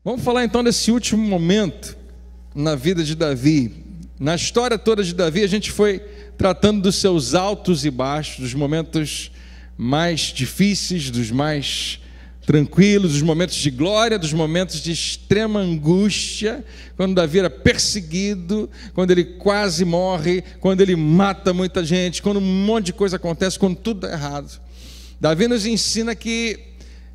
Vamos falar então desse último momento na vida de Davi. Na história toda de Davi, a gente foi tratando dos seus altos e baixos, dos momentos mais difíceis, dos mais tranquilos, dos momentos de glória, dos momentos de extrema angústia, quando Davi era perseguido, quando ele quase morre, quando ele mata muita gente, quando um monte de coisa acontece, quando tudo dá errado. Davi nos ensina que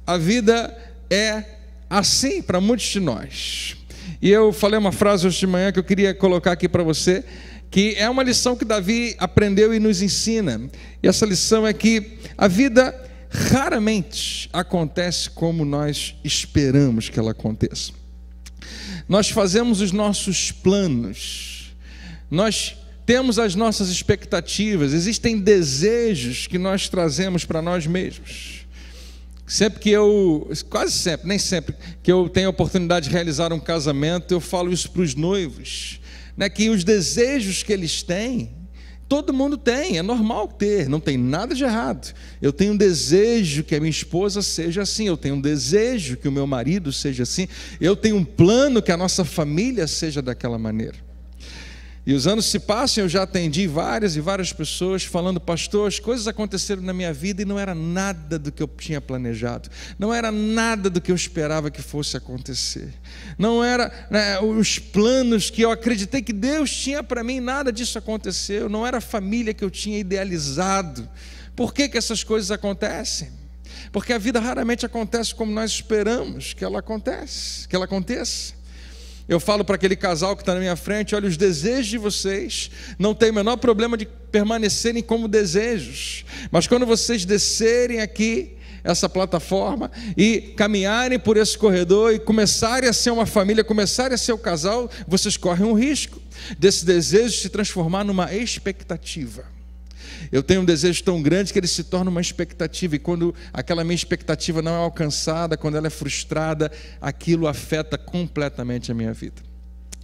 a vida é assim para muitos de nós. E eu falei uma frase hoje de manhã que eu queria colocar aqui para você, que é uma lição que Davi aprendeu e nos ensina. E essa lição é que a vida raramente acontece como nós esperamos que ela aconteça. Nós fazemos os nossos planos, nós temos as nossas expectativas, existem desejos que nós trazemos para nós mesmos. Quase sempre, nem sempre, que eu tenho a oportunidade de realizar um casamento, eu falo isso para os noivos, né, que os desejos que eles têm, todo mundo tem, é normal ter, não tem nada de errado. Eu tenho um desejo que a minha esposa seja assim, eu tenho um desejo que o meu marido seja assim, eu tenho um plano que a nossa família seja daquela maneira. E os anos se passam, eu já atendi várias e várias pessoas falando: pastor, as coisas aconteceram na minha vida e não era nada do que eu tinha planejado, não era nada do que eu esperava que fosse acontecer, não era, né, os planos que eu acreditei que Deus tinha para mim, nada disso aconteceu, não era a família que eu tinha idealizado. Por que essas coisas acontecem? Porque a vida raramente acontece como nós esperamos que ela aconteça. Eu falo para aquele casal que está na minha frente: olha, os desejos de vocês não tem o menor problema de permanecerem como desejos, mas quando vocês descerem aqui essa plataforma e caminharem por esse corredor e começarem a ser uma família, começarem a ser um casal, vocês correm um risco desse desejo se transformar numa expectativa. Eu tenho um desejo tão grande que ele se torna uma expectativa, e quando aquela minha expectativa não é alcançada, quando ela é frustrada, aquilo afeta completamente a minha vida.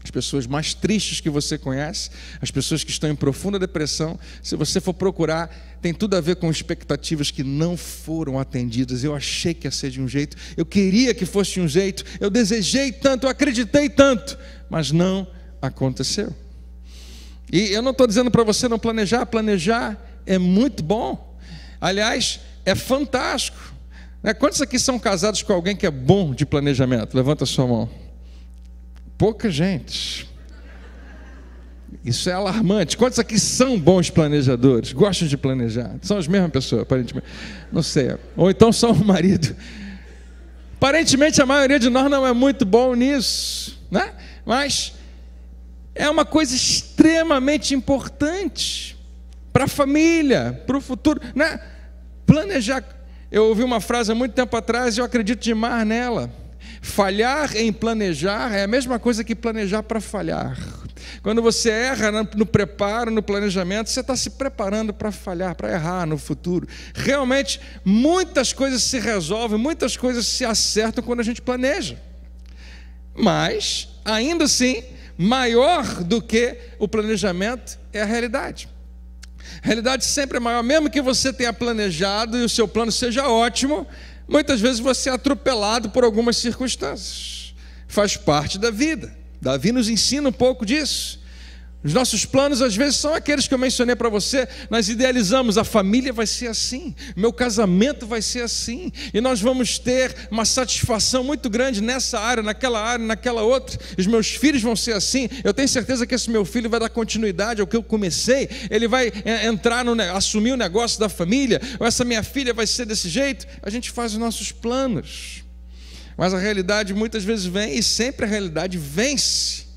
As pessoas mais tristes que você conhece, as pessoas que estão em profunda depressão, se você for procurar, tem tudo a ver com expectativas que não foram atendidas. Eu achei que ia ser de um jeito, eu queria que fosse de um jeito, eu desejei tanto, eu acreditei tanto, mas não aconteceu. E eu não estou dizendo para você não planejar, planejar é muito bom, aliás, é fantástico, né? Quantos aqui são casados com alguém que é bom de planejamento? Levanta a sua mão. Pouca gente. Isso é alarmante. Quantos aqui são bons planejadores? Gostam de planejar? São as mesmas pessoas, aparentemente. Não sei. Ou então são o marido. Aparentemente a maioria de nós não é muito bom nisso, né? Mas é uma coisa extremamente importante para a família, para o futuro, né? Planejar. Eu ouvi uma frase há muito tempo atrás e eu acredito demais nela: falhar em planejar é a mesma coisa que planejar para falhar. Quando você erra no preparo, no planejamento, você está se preparando para falhar, para errar no futuro. Realmente, muitas coisas se resolvem, muitas coisas se acertam quando a gente planeja. Mas, ainda assim, maior do que o planejamento é a realidade. A realidade sempre é maior. Mesmo que você tenha planejado e o seu plano seja ótimo, muitas vezes você é atropelado por algumas circunstâncias. Faz parte da vida. Davi nos ensina um pouco disso. Os nossos planos às vezes são aqueles que eu mencionei para você. Nós idealizamos: a família vai ser assim, meu casamento vai ser assim, e nós vamos ter uma satisfação muito grande nessa área, naquela outra. Os meus filhos vão ser assim, eu tenho certeza que esse meu filho vai dar continuidade ao que eu comecei, ele vai assumir o negócio da família, ou essa minha filha vai ser desse jeito. A gente faz os nossos planos, mas a realidade muitas vezes vem, e sempre a realidade vence.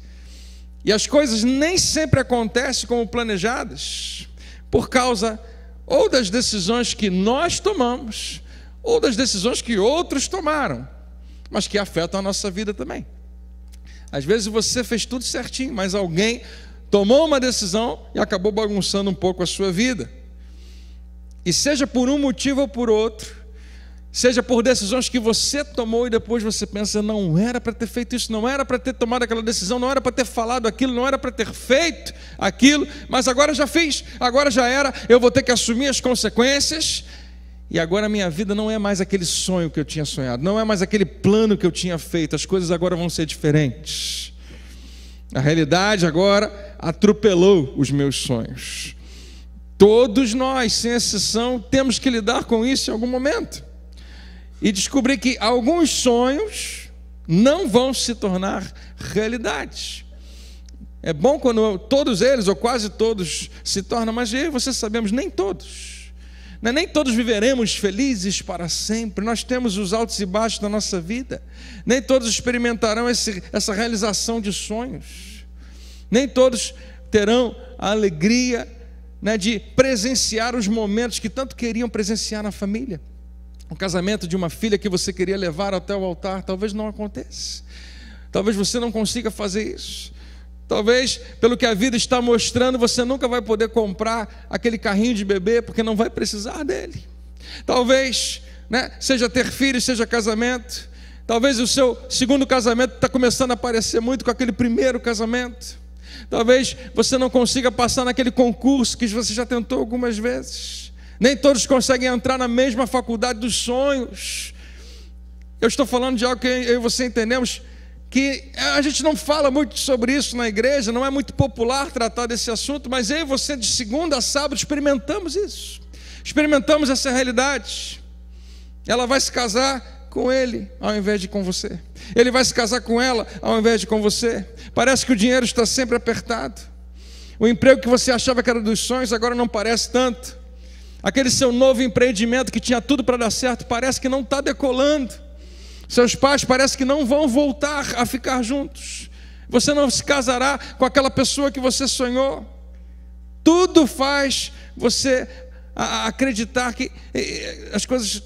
E as coisas nem sempre acontecem como planejadas, por causa ou das decisões que nós tomamos, ou das decisões que outros tomaram, mas que afetam a nossa vida também. Às vezes você fez tudo certinho, mas alguém tomou uma decisão e acabou bagunçando um pouco a sua vida. E seja por um motivo ou por outro, seja por decisões que você tomou e depois você pensa: não era para ter feito isso, não era para ter tomado aquela decisão, não era para ter falado aquilo, não era para ter feito aquilo, mas agora já fiz, agora já era, eu vou ter que assumir as consequências. E agora a minha vida não é mais aquele sonho que eu tinha sonhado, não é mais aquele plano que eu tinha feito, as coisas agora vão ser diferentes. A realidade agora atropelou os meus sonhos. Todos nós, sem exceção, temos que lidar com isso em algum momento. E descobrir que alguns sonhos não vão se tornar realidade. É bom quando todos eles, ou quase todos, se tornam, mas eu e você sabemos, nem todos. Nem todos viveremos felizes para sempre. Nós temos os altos e baixos da nossa vida. Nem todos experimentarão essa realização de sonhos. Nem todos terão a alegria, de presenciar os momentos que tanto queriam presenciar na família. O casamento de uma filha que você queria levar até o altar, talvez não aconteça. Talvez você não consiga fazer isso. Talvez, pelo que a vida está mostrando, você nunca vai poder comprar aquele carrinho de bebê, porque não vai precisar dele. Talvez, seja ter filhos, seja casamento. Talvez o seu segundo casamento está começando a parecer muito com aquele primeiro casamento. Talvez você não consiga passar naquele concurso que você já tentou algumas vezes. Nem todos conseguem entrar na mesma faculdade dos sonhos. Eu estou falando de algo que eu e você entendemos, que a gente não fala muito sobre isso na igreja, não é muito popular tratar desse assunto, mas eu e você de segunda a sábado experimentamos isso. Experimentamos essa realidade. Ela vai se casar com ele ao invés de com você. Ele vai se casar com ela ao invés de com você. Parece que o dinheiro está sempre apertado. O emprego que você achava que era dos sonhos agora não parece tanto. Aquele seu novo empreendimento que tinha tudo para dar certo parece que não está decolando. Seus pais parece que não vão voltar a ficar juntos. Você não se casará com aquela pessoa que você sonhou. Tudo faz você acreditar que as coisas...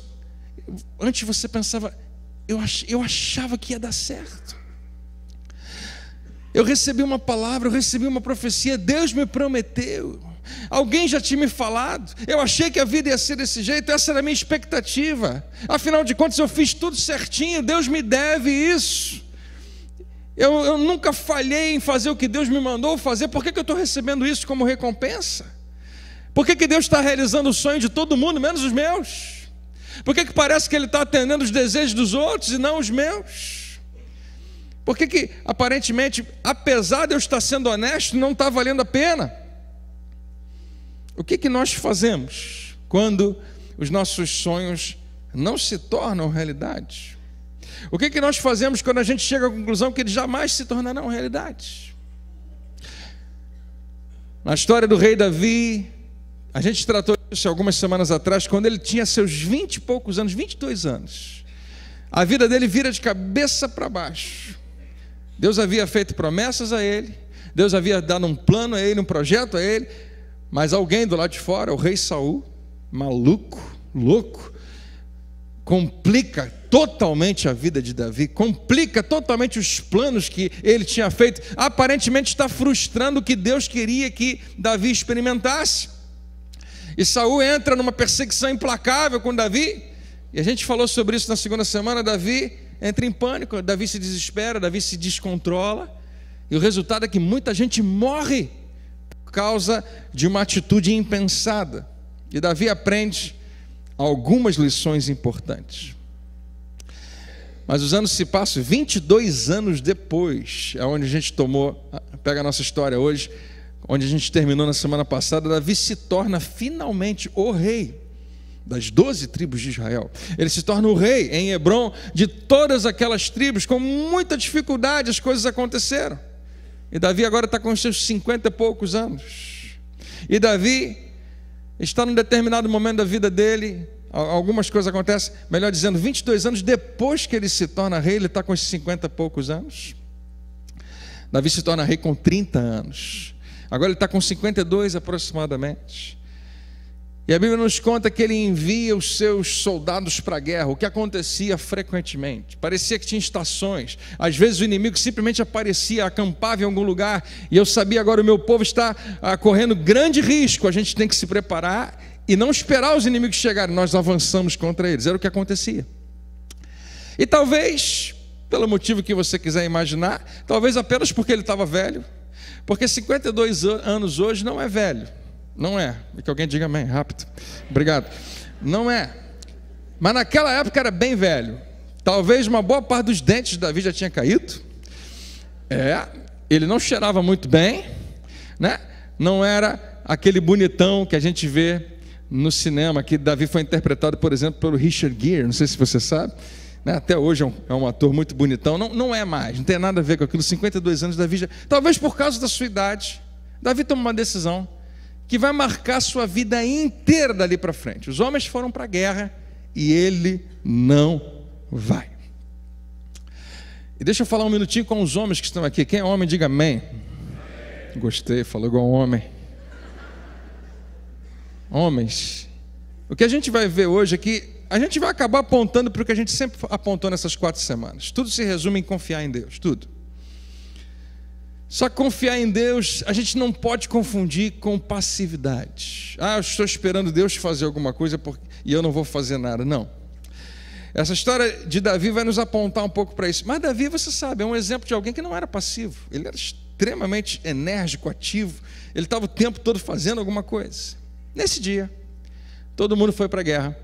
Antes você pensava, eu achava que ia dar certo. Eu recebi uma palavra, eu recebi uma profecia, Deus me prometeu. Alguém já tinha me falado, eu achei que a vida ia ser desse jeito, essa era a minha expectativa. Afinal de contas eu fiz tudo certinho, Deus me deve isso. Eu nunca falhei em fazer o que Deus me mandou fazer, por que eu estou recebendo isso como recompensa? Por que Deus está realizando o sonho de todo mundo, menos os meus? Por que parece que Ele está atendendo os desejos dos outros e não os meus? Por que aparentemente, apesar de eu estar sendo honesto, não está valendo a pena? O que nós fazemos quando os nossos sonhos não se tornam realidade? O que nós fazemos quando a gente chega à conclusão que eles jamais se tornarão realidade? Na história do rei Davi, a gente tratou isso algumas semanas atrás, quando ele tinha seus 20 e poucos anos, 22 anos. A vida dele vira de cabeça para baixo. Deus havia feito promessas a ele, Deus havia dado um plano a ele, um projeto a ele, mas alguém do lado de fora, o rei Saul, maluco, louco, complica totalmente a vida de Davi, complica totalmente os planos que ele tinha feito, aparentemente está frustrando o que Deus queria que Davi experimentasse. E Saul entra numa perseguição implacável com Davi, e a gente falou sobre isso na segunda semana. Davi entra em pânico, Davi se desespera, Davi se descontrola, e o resultado é que muita gente morre por causa de uma atitude impensada. E Davi aprende algumas lições importantes. Mas os anos se passam, 22 anos depois, é onde a gente pega a nossa história hoje, onde a gente terminou na semana passada. Davi se torna finalmente o rei das 12 tribos de Israel. Ele se torna o rei em Hebrom de todas aquelas tribos. Com muita dificuldade as coisas aconteceram. E Davi agora está com os seus 50 e poucos anos. E Davi está num determinado momento da vida dele, algumas coisas acontecem, melhor dizendo, 22 anos depois que ele se torna rei, ele está com esses 50 e poucos anos. Davi se torna rei com 30 anos. Agora ele está com 52 aproximadamente. E a Bíblia nos conta que ele envia os seus soldados para a guerra, o que acontecia frequentemente. Parecia que tinha estações. Às vezes o inimigo simplesmente aparecia, acampava em algum lugar, e eu sabia, agora o meu povo está correndo grande risco, a gente tem que se preparar e não esperar os inimigos chegarem, nós avançamos contra eles. Era o que acontecia. E talvez, pelo motivo que você quiser imaginar, talvez apenas porque ele estava velho, porque 52 anos hoje não é velho. Não é. E que alguém diga amém, rápido. Obrigado. Não é. Mas naquela época era bem velho. Talvez uma boa parte dos dentes de Davi já tinha caído. Ele não cheirava muito bem, né? Não era aquele bonitão que a gente vê no cinema, que Davi foi interpretado, por exemplo, pelo Richard Gere, não sei se você sabe, né? Até hoje é um ator muito bonitão, não é mais, não tem nada a ver com aquilo. 52 anos, Davi já, talvez por causa da sua idade, Davi toma uma decisão que vai marcar sua vida inteira dali para frente. Os homens foram para a guerra e ele não vai. E deixa eu falar um minutinho com os homens que estão aqui. Quem é homem, diga amém. Gostei, falou igual homem. Homens, o que a gente vai ver hoje aqui, a gente vai acabar apontando para o que a gente sempre apontou nessas 4 semanas. Tudo se resume em confiar em Deus, tudo. Só que confiar em Deus, a gente não pode confundir com passividade. Eu estou esperando Deus fazer alguma coisa e eu não vou fazer nada. Não. Essa história de Davi vai nos apontar um pouco para isso. Mas Davi, você sabe, é um exemplo de alguém que não era passivo. Ele era extremamente enérgico, ativo. Ele estava o tempo todo fazendo alguma coisa. Nesse dia, todo mundo foi para a guerra.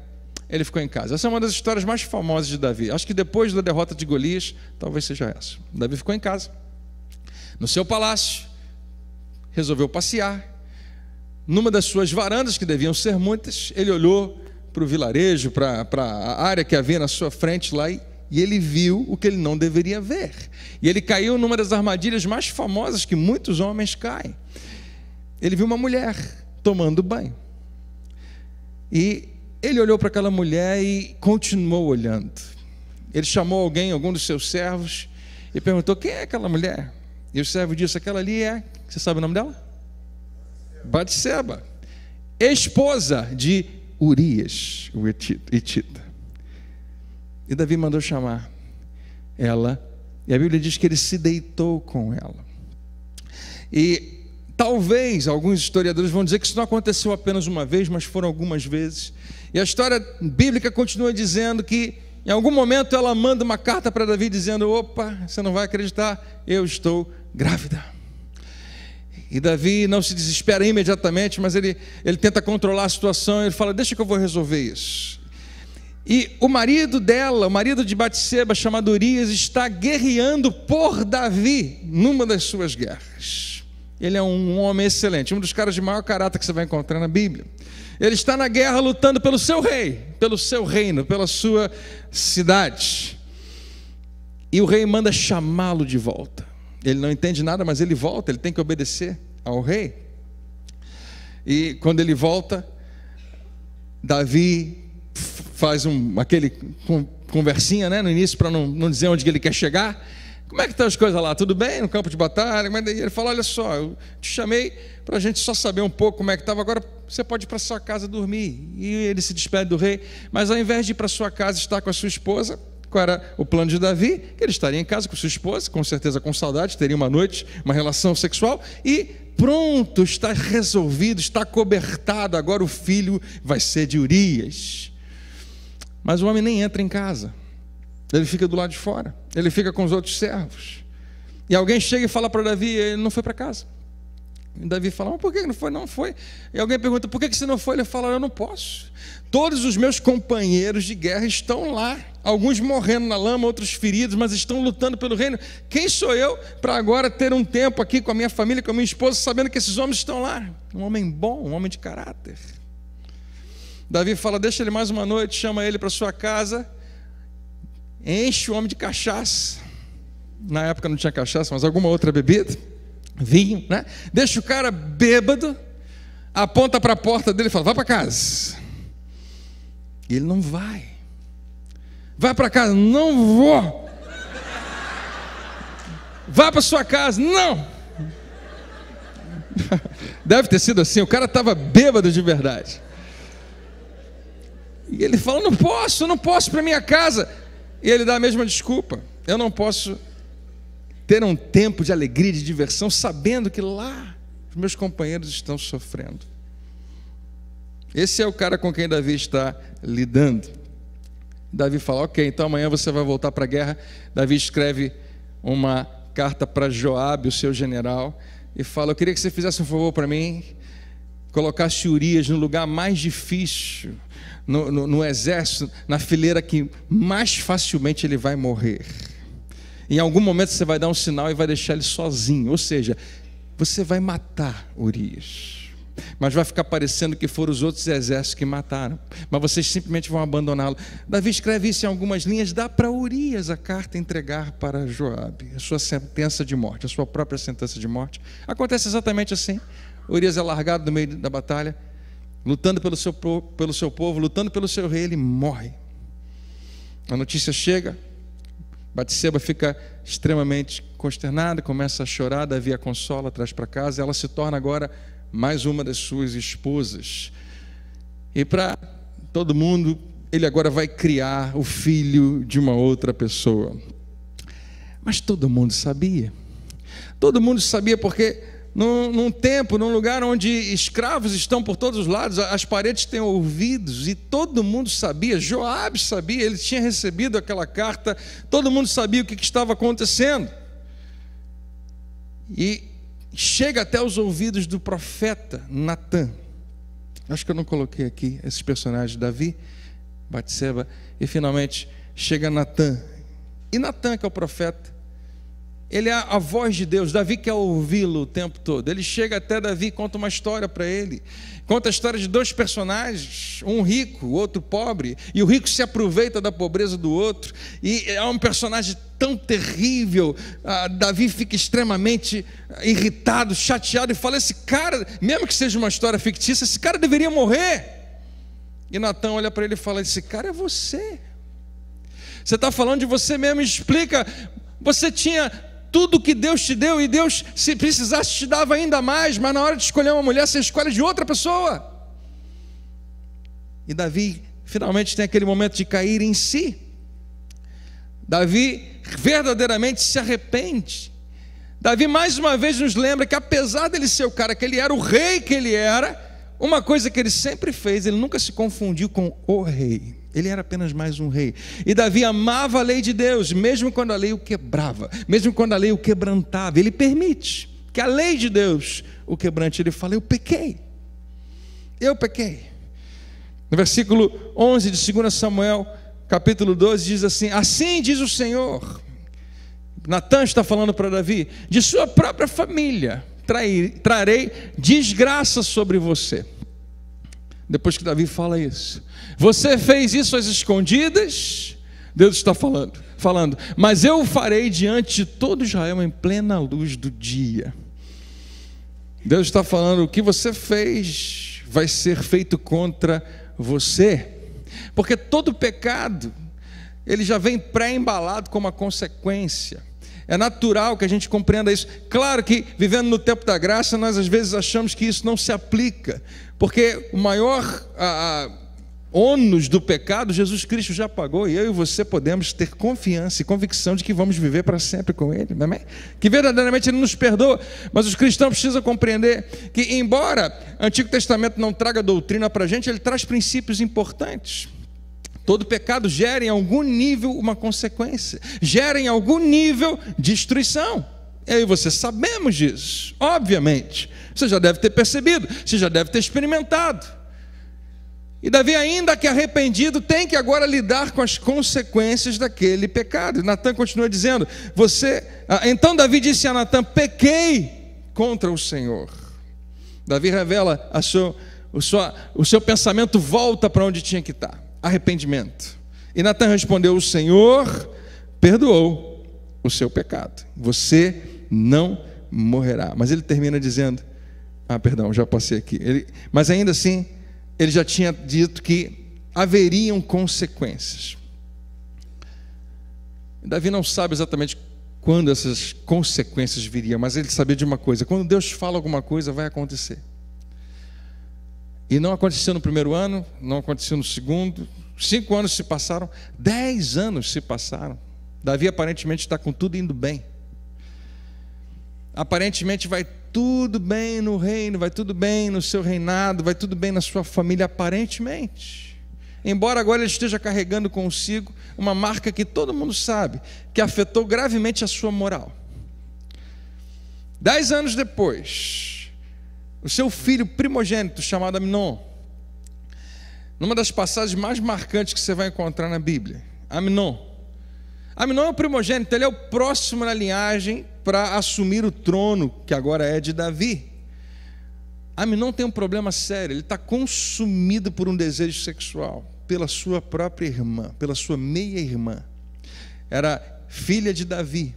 Ele ficou em casa. Essa é uma das histórias mais famosas de Davi. Acho que depois da derrota de Golias, talvez seja essa. Davi ficou em casa, no seu palácio, resolveu passear. Numa das suas varandas, que deviam ser muitas, ele olhou para o vilarejo, para a área que havia na sua frente lá, e ele viu o que ele não deveria ver. E ele caiu numa das armadilhas mais famosas que muitos homens caem. Ele viu uma mulher tomando banho. E ele olhou para aquela mulher e continuou olhando. Ele chamou algum dos seus servos, e perguntou: quem é aquela mulher? E o servo disse: aquela ali você sabe o nome dela? Batseba, esposa de Urias, o Hitita. E Davi mandou chamar ela, e a Bíblia diz que ele se deitou com ela. E talvez alguns historiadores vão dizer que isso não aconteceu apenas uma vez, mas foram algumas vezes. E a história bíblica continua dizendo que em algum momento ela manda uma carta para Davi dizendo: opa, você não vai acreditar, eu estou grávida. E Davi não se desespera imediatamente, mas ele tenta controlar a situação. Ele fala: deixa que eu vou resolver isso. E o marido dela, o marido de Batseba, chamado Urias, está guerreando por Davi numa das suas guerras. Ele é um homem excelente, um dos caras de maior caráter que você vai encontrar na Bíblia. Ele está na guerra lutando pelo seu rei, pelo seu reino, pela sua cidade. E o rei manda chamá-lo de volta. Ele não entende nada, mas ele volta, ele tem que obedecer ao rei. E quando ele volta, Davi faz aquele conversinha, né, no início, para não dizer onde ele quer chegar. Como é que estão as coisas lá? Tudo bem no campo de batalha? Mas daí ele fala: olha só, eu te chamei para a gente só saber um pouco como é que estava, agora você pode ir para sua casa dormir. E ele se despede do rei, mas ao invés de ir para sua casa estar com a sua esposa, qual era o plano de Davi? Que ele estaria em casa com sua esposa, com certeza com saudade, teria uma noite, uma relação sexual, e pronto, está resolvido, está cobertado, agora o filho vai ser de Urias. Mas o homem nem entra em casa, ele fica do lado de fora, ele fica com os outros servos. E alguém chega e fala para Davi: ele não foi para casa. E Davi fala: mas por que não foi? Não foi. E alguém pergunta: por que você não foi? Ele fala: eu não posso. Todos os meus companheiros de guerra estão lá, alguns morrendo na lama, outros feridos, mas estão lutando pelo reino. Quem sou eu para agora ter um tempo aqui com a minha família, com a minha esposa, sabendo que esses homens estão lá? Um homem bom, um homem de caráter. Davi fala: deixa ele mais uma noite, chama ele para sua casa, enche o homem de cachaça. Na época não tinha cachaça, mas alguma outra bebida, vinho, né? Deixa o cara bêbado, aponta para a porta dele e fala: vai para casa. E ele não vai. Vai para casa. Não vou. Vai para sua casa. Não. Deve ter sido assim. O cara estava bêbado de verdade. E ele fala: não posso ir para minha casa. E ele dá a mesma desculpa: eu não posso ter um tempo de alegria, de diversão, sabendo que lá os meus companheiros estão sofrendo. Esse é o cara com quem Davi está lidando. Davi fala: ok, então amanhã você vai voltar para a guerra. Davi escreve uma carta para Joabe, o seu general, e fala: eu queria que você fizesse um favor para mim, colocasse Urias no lugar mais difícil, no exército, na fileira que mais facilmente ele vai morrer. Em algum momento você vai dar um sinal e vai deixar ele sozinho, ou seja, você vai matar Urias, mas vai ficar parecendo que foram os outros exércitos que mataram, mas vocês simplesmente vão abandoná-lo. Davi escreve isso em algumas linhas, dá para Urias a carta entregar para Joabe, a sua sentença de morte, a sua própria sentença de morte. Acontece exatamente assim. Urias é largado no meio da batalha, lutando pelo seu povo, lutando pelo seu rei, ele morre. A notícia chega, Batseba fica extremamente consternada, começa a chorar, Davi a consola, traz para casa, ela se torna agora mais uma das suas esposas. E para todo mundo, ele agora vai criar o filho de uma outra pessoa. Mas todo mundo sabia porque num tempo, num lugar onde escravos estão por todos os lados, as paredes têm ouvidos, e todo mundo sabia, Joabe sabia, ele tinha recebido aquela carta, todo mundo sabia o que estava acontecendo. E chega até os ouvidos do profeta Natã. Acho que eu não coloquei aqui esses personagens, Davi, Batseba, e finalmente chega Natã. E Natã, que é o profeta, ele é a voz de Deus. Davi quer ouvi-lo o tempo todo. Ele chega até Davi e conta uma história para ele. Conta a história de dois personagens, um rico, o outro pobre, e o rico se aproveita da pobreza do outro, e é um personagem tão terrível. Davi fica extremamente irritado, chateado, e fala: esse cara, mesmo que seja uma história fictícia, esse cara deveria morrer. E Natã olha para ele e fala: esse cara é você. Você está falando de você mesmo, explica. Você tinha tudo que Deus te deu, e Deus, se precisasse, te dava ainda mais, mas na hora de escolher uma mulher, você escolhe de outra pessoa. E Davi finalmente tem aquele momento de cair em si. Davi verdadeiramente se arrepende. Davi mais uma vez nos lembra que, apesar dele ser o cara que ele era, o rei que ele era, uma coisa que ele sempre fez, ele nunca se confundiu com o rei. Ele era apenas mais um rei. E Davi amava a lei de Deus, mesmo quando a lei o quebrava, mesmo quando a lei o quebrantava. Ele permite que a lei de Deus o quebrante. Ele fala: eu pequei. No versículo 11 de 2 Samuel, capítulo 12, diz assim: assim diz o Senhor. Natã está falando para Davi: de sua própria família trarei desgraça sobre você. Depois que Davi fala isso, você fez isso às escondidas, Deus está falando, mas eu o farei diante de todo Israel em plena luz do dia. Deus está falando: o que você fez vai ser feito contra você, porque todo pecado, ele já vem pré-embalado como uma consequência. É natural que a gente compreenda isso. Claro que, vivendo no tempo da graça, nós às vezes achamos que isso não se aplica, porque o maior ônus do pecado, Jesus Cristo já pagou, e eu e você podemos ter confiança e convicção de que vamos viver para sempre com Ele, amém? Que verdadeiramente Ele nos perdoa. Mas os cristãos precisam compreender que, embora o Antigo Testamento não traga doutrina para a gente, ele traz princípios importantes. Todo pecado gera em algum nível uma consequência, gera em algum nível destruição. Eu e você sabemos disso, obviamente. Você já deve ter percebido, você já deve ter experimentado. E Davi, ainda que arrependido, tem que agora lidar com as consequências daquele pecado. E Natã continua dizendo: então Davi disse a Natã: pequei contra o Senhor. Davi revela o seu pensamento, volta para onde tinha que estar: arrependimento. E Natã respondeu: o Senhor perdoou o seu pecado, você não morrerá. Mas ele termina dizendo: perdão, já passei aqui. Mas ainda assim, ele já tinha dito que haveriam consequências. Davi não sabe exatamente quando essas consequências viriam, mas ele sabia de uma coisa: quando Deus fala alguma coisa, vai acontecer. E não aconteceu no primeiro ano, não aconteceu no segundo. 5 anos se passaram, 10 anos se passaram. Davi aparentemente está com tudo indo bem. Aparentemente vai tudo bem no reino, vai tudo bem no seu reinado, vai tudo bem na sua família, aparentemente. Embora agora ele esteja carregando consigo uma marca que todo mundo sabe, que afetou gravemente a sua moral. 10 anos depois, o seu filho primogênito, chamado Amnon, numa das passagens mais marcantes que você vai encontrar na Bíblia. Amnon. Amnon é o primogênito, ele é o próximo na linhagem para assumir o trono, que agora é de Davi. Amnon tem um problema sério, ele está consumido por um desejo sexual, pela sua própria irmã, pela sua meia-irmã. Era filha de Davi.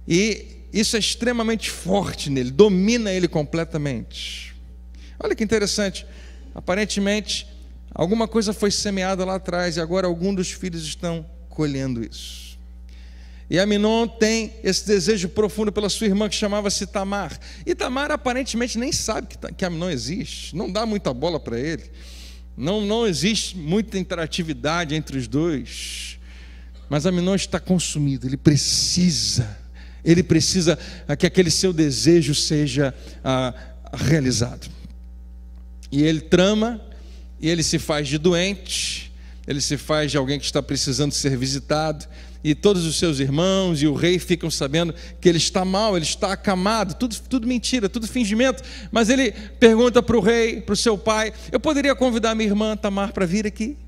E isso é extremamente forte nele, domina ele completamente. Olha que interessante, aparentemente alguma coisa foi semeada lá atrás e agora algum dos filhos estão colhendo isso. E Amnon tem esse desejo profundo pela sua irmã que chamava-se Tamar. E Tamar aparentemente nem sabe que Amnon existe, não dá muita bola para ele, não existe muita interatividade entre os dois. Mas Amnon está consumido, ele precisa que aquele seu desejo seja realizado. E ele trama, e ele se faz de doente, ele se faz de alguém que está precisando ser visitado, e todos os seus irmãos e o rei ficam sabendo que ele está mal, ele está acamado, tudo mentira, tudo fingimento. Mas ele pergunta para o rei, para o seu pai: eu poderia convidar minha irmã Tamar para vir aqui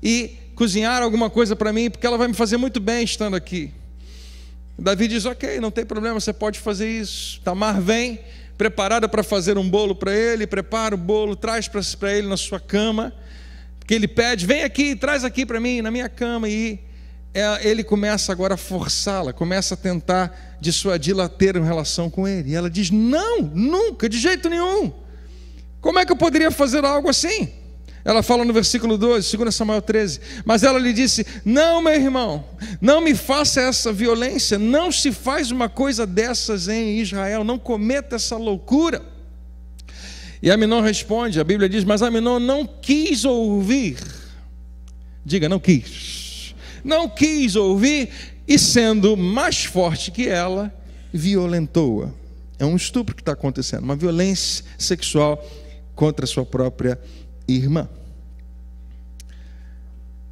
e cozinhar alguma coisa para mim, porque ela vai me fazer muito bem estando aqui. Davi diz: ok, não tem problema, você pode fazer isso. Tamar vem preparada para fazer um bolo para ele, prepara o bolo, traz para ele na sua cama, que ele pede: vem aqui, traz aqui para mim, na minha cama. E ele começa agora a forçá-la, começa a tentar dissuadi-la a ter uma relação com ele. E ela diz: não, nunca, de jeito nenhum. Como é que eu poderia fazer algo assim? Ela fala no versículo 12, 2 Samuel 13, mas ela lhe disse: não, meu irmão, não me faça essa violência, não se faz uma coisa dessas em Israel, não cometa essa loucura. E Amnon responde, a Bíblia diz, mas Amnon não quis ouvir, diga, não quis ouvir, e sendo mais forte que ela, violentou-a. É um estupro que está acontecendo, uma violência sexual contra a sua própria irmã.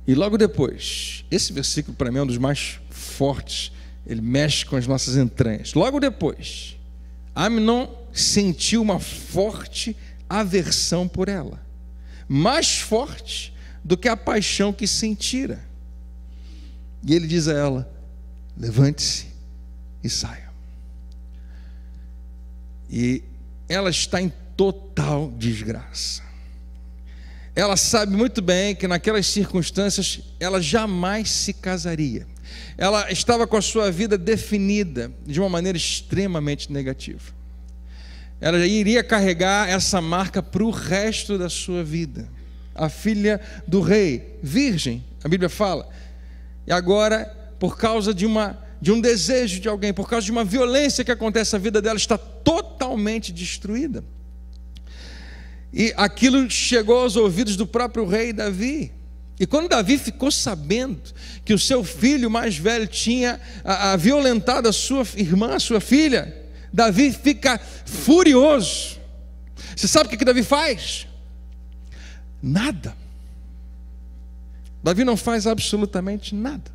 E logo depois, esse versículo para mim é um dos mais fortes, ele mexe com as nossas entranhas. Logo depois, Amnon sentiu uma forte aversão por ela, mais forte do que a paixão que sentira. E ele diz a ela: levante-se e saia. E ela está em total desgraça. Ela sabe muito bem que naquelas circunstâncias ela jamais se casaria. Ela estava com a sua vida definida de uma maneira extremamente negativa. Ela iria carregar essa marca para o resto da sua vida. A filha do rei, virgem, a Bíblia fala. E agora, por causa de um desejo de alguém, por causa de uma violência que acontece, a vida dela está totalmente destruída. E aquilo chegou aos ouvidos do próprio rei Davi. E quando Davi ficou sabendo que o seu filho mais velho tinha violentado a sua irmã, a sua filha, Davi fica furioso. Você sabe o que Davi faz? Nada. Davi não faz absolutamente nada.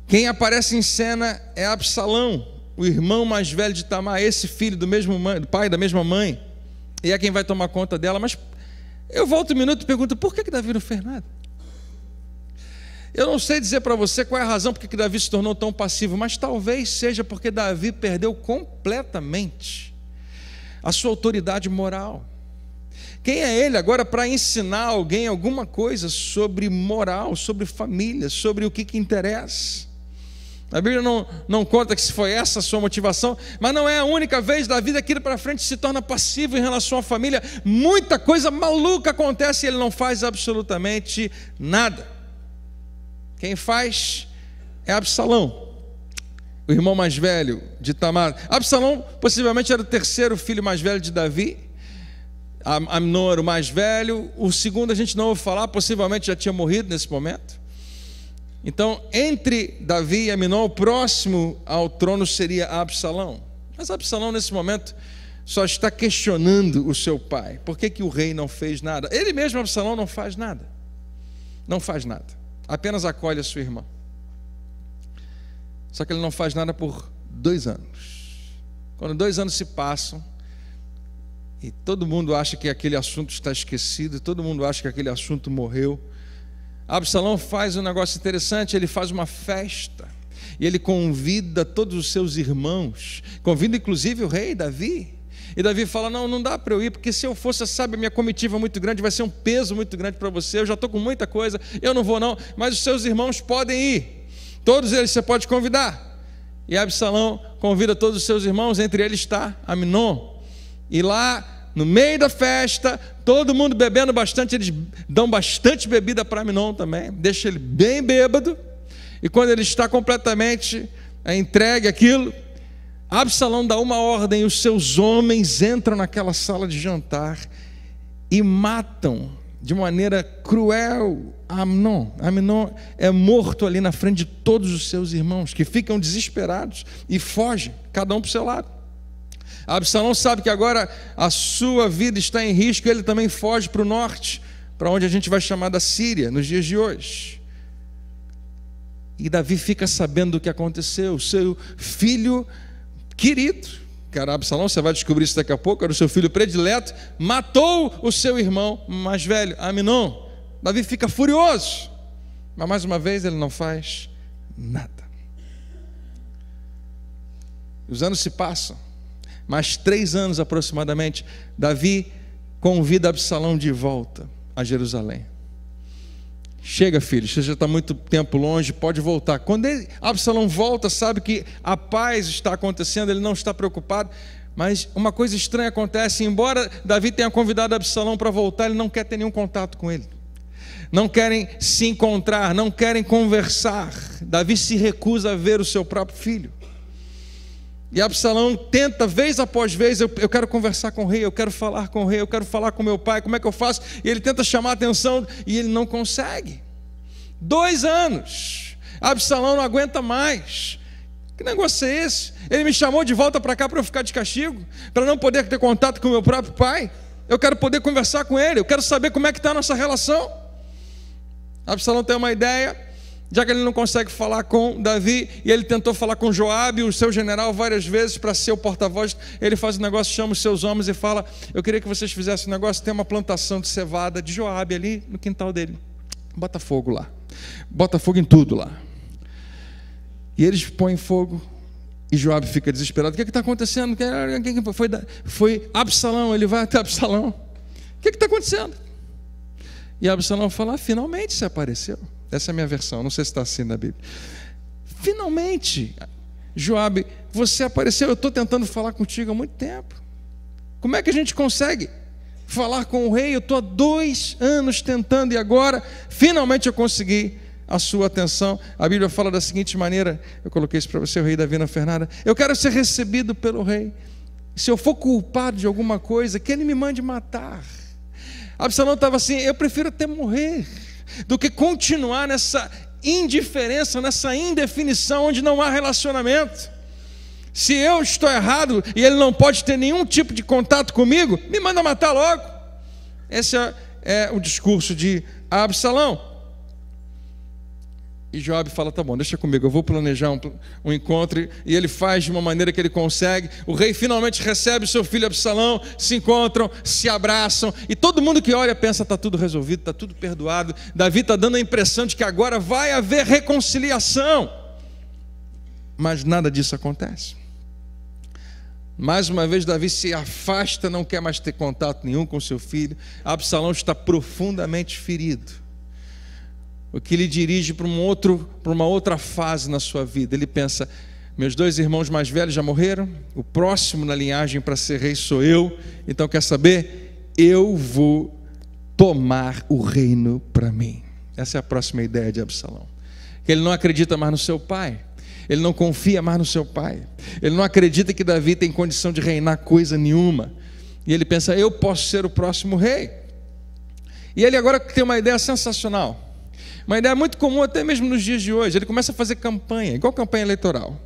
Quem aparece em cena é Absalão, o irmão mais velho de Tamar, esse filho do pai da mesma mãe. E é quem vai tomar conta dela. Mas eu volto um minuto e pergunto: por que Davi não fez nada? Eu não sei dizer para você qual é a razão porque que Davi se tornou tão passivo, mas talvez seja porque Davi perdeu completamente a sua autoridade moral. Quem é ele agora para ensinar alguém alguma coisa sobre moral, sobre família, sobre o que interessa? A Bíblia não conta que se foi essa a sua motivação, mas não é a única vez da vida que ele para frente se torna passivo em relação à família. Muita coisa maluca acontece e ele não faz absolutamente nada. Quem faz é Absalão, o irmão mais velho de Tamar. Absalão possivelmente era o terceiro filho mais velho de Davi. Amnon era o mais velho, o segundo a gente não ouve falar, possivelmente já tinha morrido nesse momento. Então, entre Davi e Amnon, o próximo ao trono seria Absalão. Mas Absalão, nesse momento, só está questionando o seu pai. Por que o rei não fez nada? Ele mesmo, Absalão, não faz nada. Não faz nada. Apenas acolhe a sua irmã. Só que ele não faz nada por 2 anos. Quando 2 anos se passam, E todo mundo acha que aquele assunto está esquecido, todo mundo acha que aquele assunto morreu. Absalão faz um negócio interessante, ele faz uma festa, e ele convida todos os seus irmãos, convida inclusive o rei Davi. E Davi fala, não dá para eu ir, porque se eu for, você sabe, a minha comitiva é muito grande, vai ser um peso muito grande para você, eu já estou com muita coisa, eu não vou não, mas os seus irmãos podem ir, todos eles você pode convidar. E Absalão convida todos os seus irmãos, entre eles está Amnon. E lá, no meio da festa, todo mundo bebendo bastante, eles dão bastante bebida para Amnon também, deixa ele bem bêbado, e quando ele está completamente entregue àquilo, Absalão dá uma ordem, e os seus homens entram naquela sala de jantar e matam de maneira cruel Amnon. Amnon é morto ali na frente de todos os seus irmãos, que ficam desesperados e fogem, cada um para o seu lado. Absalão sabe que agora a sua vida está em risco, ele também foge para o norte, para onde a gente vai chamar da Síria, nos dias de hoje. E Davi fica sabendo do que aconteceu. O seu filho querido, cara, Absalão, você vai descobrir isso daqui a pouco, era o seu filho predileto, matou o seu irmão mais velho, Amnon. Davi fica furioso, mas mais uma vez ele não faz nada. Os anos se passam, mais 3 anos aproximadamente, Davi convida Absalão de volta a Jerusalém. Chega, filho, você já está muito tempo longe, pode voltar. Quando Absalão volta, sabe que a paz está acontecendo, ele não está preocupado, mas uma coisa estranha acontece. Embora Davi tenha convidado Absalão para voltar, ele não quer ter nenhum contato com ele, não querem se encontrar, não querem conversar. Davi se recusa a ver o seu próprio filho. E Absalão tenta, vez após vez, eu quero conversar com o rei, eu quero falar com o rei, eu quero falar com meu pai, como é que eu faço? E ele tenta chamar a atenção e ele não consegue. 2 anos, Absalão não aguenta mais. Que negócio é esse? Ele me chamou de volta para cá para eu ficar de castigo, para não poder ter contato com o meu próprio pai. Eu quero poder conversar com ele, eu quero saber como é que está a nossa relação. Absalão tem uma ideia. Já que ele não consegue falar com Davi, e ele tentou falar com Joabe, o seu general, várias vezes para ser o porta-voz, ele faz um negócio, chama os seus homens e fala, eu queria que vocês fizessem um negócio, tem uma plantação de cevada de Joabe ali no quintal dele, bota fogo lá, bota fogo em tudo lá. E eles põem fogo, e Joabe fica desesperado, o que está acontecendo? Foi Absalão, ele vai até Absalão, o que está acontecendo? E Absalão fala, finalmente você apareceu. Essa é a minha versão, não sei se está assim na Bíblia. Finalmente, Joabe, você apareceu, eu estou tentando falar contigo há muito tempo. Como é que a gente consegue falar com o rei? Eu estou há 2 anos tentando e agora, finalmente eu consegui a sua atenção. A Bíblia fala da seguinte maneira, eu coloquei isso para você, o rei Davi na Fernanda, eu quero ser recebido pelo rei. Se eu for culpado de alguma coisa, que ele me mande matar. Absalão estava assim, eu prefiro até morrer do que continuar nessa indiferença, nessa indefinição onde não há relacionamento. Se eu estou errado e ele não pode ter nenhum tipo de contato comigo, me manda matar logo. Esse é o discurso de Absalão. E Joabe fala, tá bom, deixa comigo, eu vou planejar um encontro. E ele faz de uma maneira que ele consegue. O rei finalmente recebe o seu filho Absalão, se encontram, se abraçam. E todo mundo que olha pensa, está tudo resolvido, está tudo perdoado. Davi está dando a impressão de que agora vai haver reconciliação. Mas nada disso acontece. Mais uma vez Davi se afasta, não quer mais ter contato nenhum com seu filho. Absalão está profundamente ferido, o que lhe dirige para uma outra fase na sua vida. Ele pensa, meus 2 irmãos mais velhos já morreram, o próximo na linhagem para ser rei sou eu, então quer saber? Eu vou tomar o reino para mim. Essa é a próxima ideia de Absalão. Ele não acredita mais no seu pai, ele não confia mais no seu pai, ele não acredita que Davi tem condição de reinar coisa nenhuma, e ele pensa, eu posso ser o próximo rei. E ele agora tem uma ideia sensacional, uma ideia muito comum até mesmo nos dias de hoje. Ele começa a fazer campanha, igual campanha eleitoral.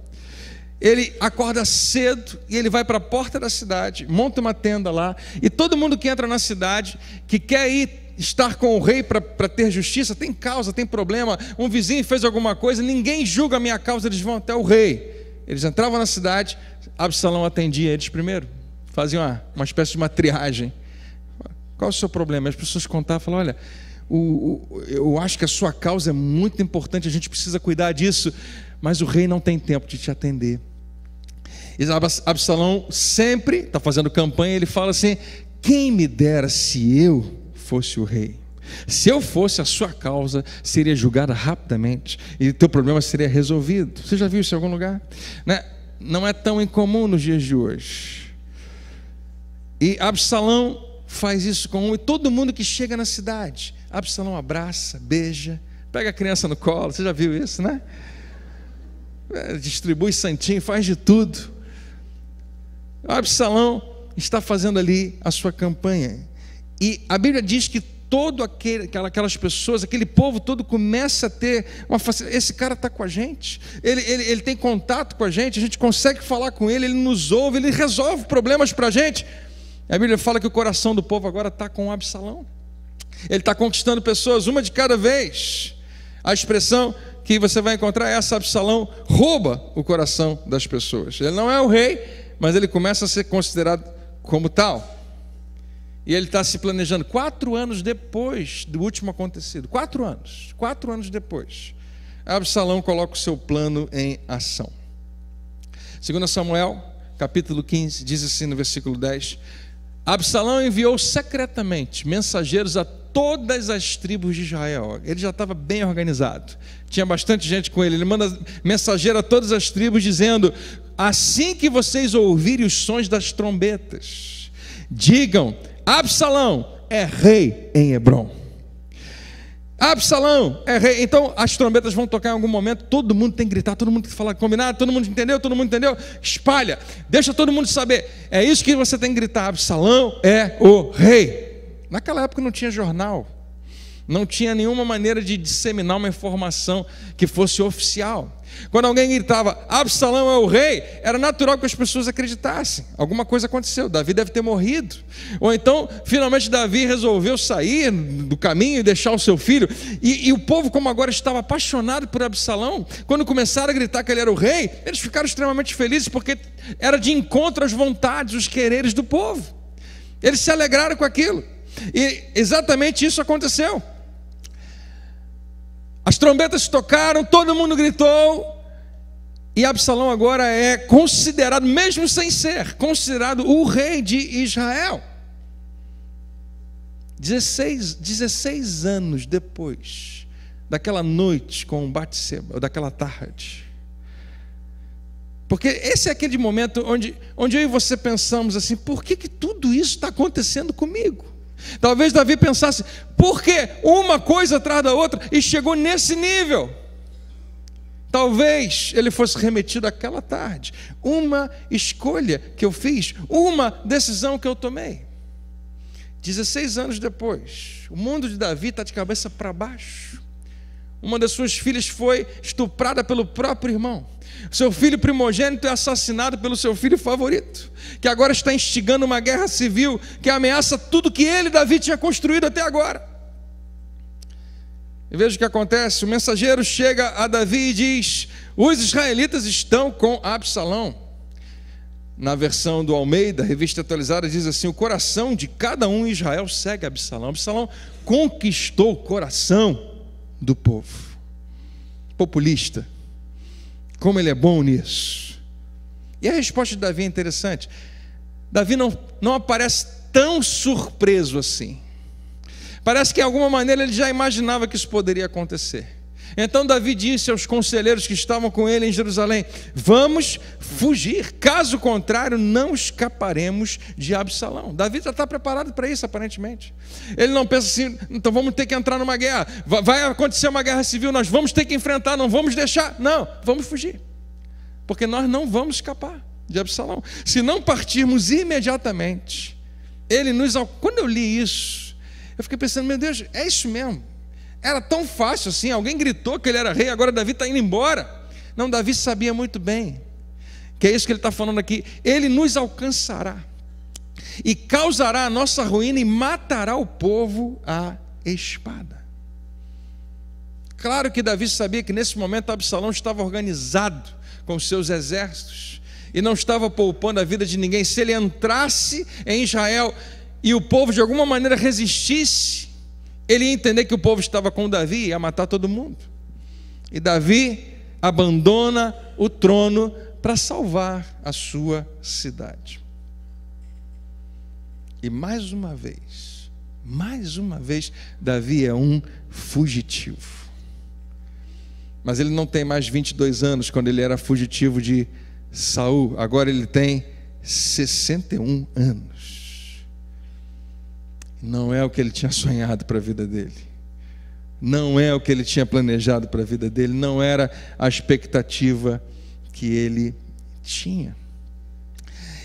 Ele acorda cedo e ele vai para a porta da cidade, monta uma tenda lá, e todo mundo que entra na cidade, que quer ir estar com o rei para ter justiça, tem causa, tem problema, um vizinho fez alguma coisa, ninguém julga a minha causa, eles vão até o rei. Eles entravam na cidade, Absalão atendia eles primeiro, Faziam uma espécie de uma triagem. Qual é o seu problema? As pessoas contavam, falavam, olha, eu acho que a sua causa é muito importante, a gente precisa cuidar disso, mas o rei não tem tempo de te atender. E Absalão sempre está fazendo campanha, ele fala assim, quem me dera se eu fosse o rei. Se eu fosse, a sua causa seria julgada rapidamente e o teu problema seria resolvido. Você já viu isso em algum lugar? Né? Não é tão incomum nos dias de hoje. E Absalão faz isso com e todo mundo que chega na cidade, Absalão abraça, beija, pega a criança no colo. Você já viu isso, né? Distribui santinho, faz de tudo. Absalão está fazendo ali a sua campanha. E a Bíblia diz que aquelas pessoas, aquele povo todo começa a ter uma facilidade. Esse cara está com a gente, ele tem contato com a gente consegue falar com ele nos ouve, ele resolve problemas para a gente. A Bíblia fala que o coração do povo agora está com Absalão. Ele está conquistando pessoas, uma de cada vez. A expressão que você vai encontrar é essa: Absalão rouba o coração das pessoas. Ele não é o rei, mas ele começa a ser considerado como tal. E ele está se planejando 4 anos depois do último acontecido. 4 anos depois, Absalão coloca o seu plano em ação. 2 Samuel, capítulo 15, diz assim no versículo 10: Absalão enviou secretamente mensageiros a todas as tribos de Israel. Ele já estava bem organizado, tinha bastante gente com ele. Ele manda mensageiro a todas as tribos dizendo: assim que vocês ouvirem os sons das trombetas, digam: Absalão é rei em Hebrom. Absalão é rei. Então as trombetas vão tocar em algum momento, todo mundo tem que gritar, todo mundo tem que falar, combinado, todo mundo entendeu, espalha, deixa todo mundo saber, é isso que você tem que gritar: Absalão é o rei. Naquela época não tinha jornal, não tinha nenhuma maneira de disseminar uma informação que fosse oficial. Quando alguém gritava Absalão é o rei, era natural que as pessoas acreditassem, alguma coisa aconteceu, Davi deve ter morrido, ou então finalmente Davi resolveu sair do caminho e deixar o seu filho. E o povo, como agora estava apaixonado por Absalão, quando começaram a gritar que ele era o rei, eles ficaram extremamente felizes, porque era de encontro às vontades, os quereres do povo. Eles se alegraram com aquilo, e exatamente isso aconteceu. As trombetas tocaram, todo mundo gritou, e Absalão agora é considerado, mesmo sem ser, considerado o rei de Israel. 16 anos depois daquela noite com Batseba, daquela tarde. Porque esse é aquele momento onde eu e você pensamos assim: por que tudo isso está acontecendo comigo? Talvez Davi pensasse: por que uma coisa atrás da outra e chegou nesse nível? Talvez ele fosse remetido àquela tarde, uma escolha que eu fiz, uma decisão que eu tomei. 16 anos depois, o mundo de Davi está de cabeça para baixo. Uma das suas filhas foi estuprada pelo próprio irmão. Seu filho primogênito é assassinado pelo seu filho favorito, que agora está instigando uma guerra civil que ameaça tudo que ele, Davi, tinha construído até agora. E veja o que acontece: o mensageiro chega a Davi e diz: os israelitas estão com Absalão. Na versão do Almeida, revista atualizada, diz assim: o coração de cada um em Israel segue Absalão. Absalão conquistou o coração do povo. Populista, como ele é bom nisso. E a resposta de Davi é interessante. Davi não aparece tão surpreso assim. Parece que de alguma maneira ele já imaginava que isso poderia acontecer. Então Davi disse aos conselheiros que estavam com ele em Jerusalém: vamos fugir, caso contrário não escaparemos de Absalão. Davi já está preparado para isso, aparentemente. Ele não pensa assim: então vamos ter que entrar numa guerra, vai acontecer uma guerra civil, nós vamos ter que enfrentar, não vamos deixar, não, vamos fugir, porque nós não vamos escapar de Absalão. Se não partirmos imediatamente, quando eu li isso, eu fiquei pensando: meu Deus, é isso mesmo? Era tão fácil assim, alguém gritou que ele era rei, agora Davi está indo embora. Não, Davi sabia muito bem que é isso que ele está falando aqui: ele nos alcançará e causará a nossa ruína e matará o povo à espada. Claro que Davi sabia que nesse momento Absalão estava organizado com os seus exércitos, e não estava poupando a vida de ninguém. Se ele entrasse em Israel e o povo de alguma maneira resistisse, ele ia entender que o povo estava com Davi e ia matar todo mundo. E Davi abandona o trono para salvar a sua cidade. E mais uma vez, Davi é um fugitivo. Mas ele não tem mais 22 anos quando ele era fugitivo de Saul. Agora ele tem 61 anos. Não é o que ele tinha sonhado para a vida dele. Não é o que ele tinha planejado para a vida dele. Não era a expectativa que ele tinha.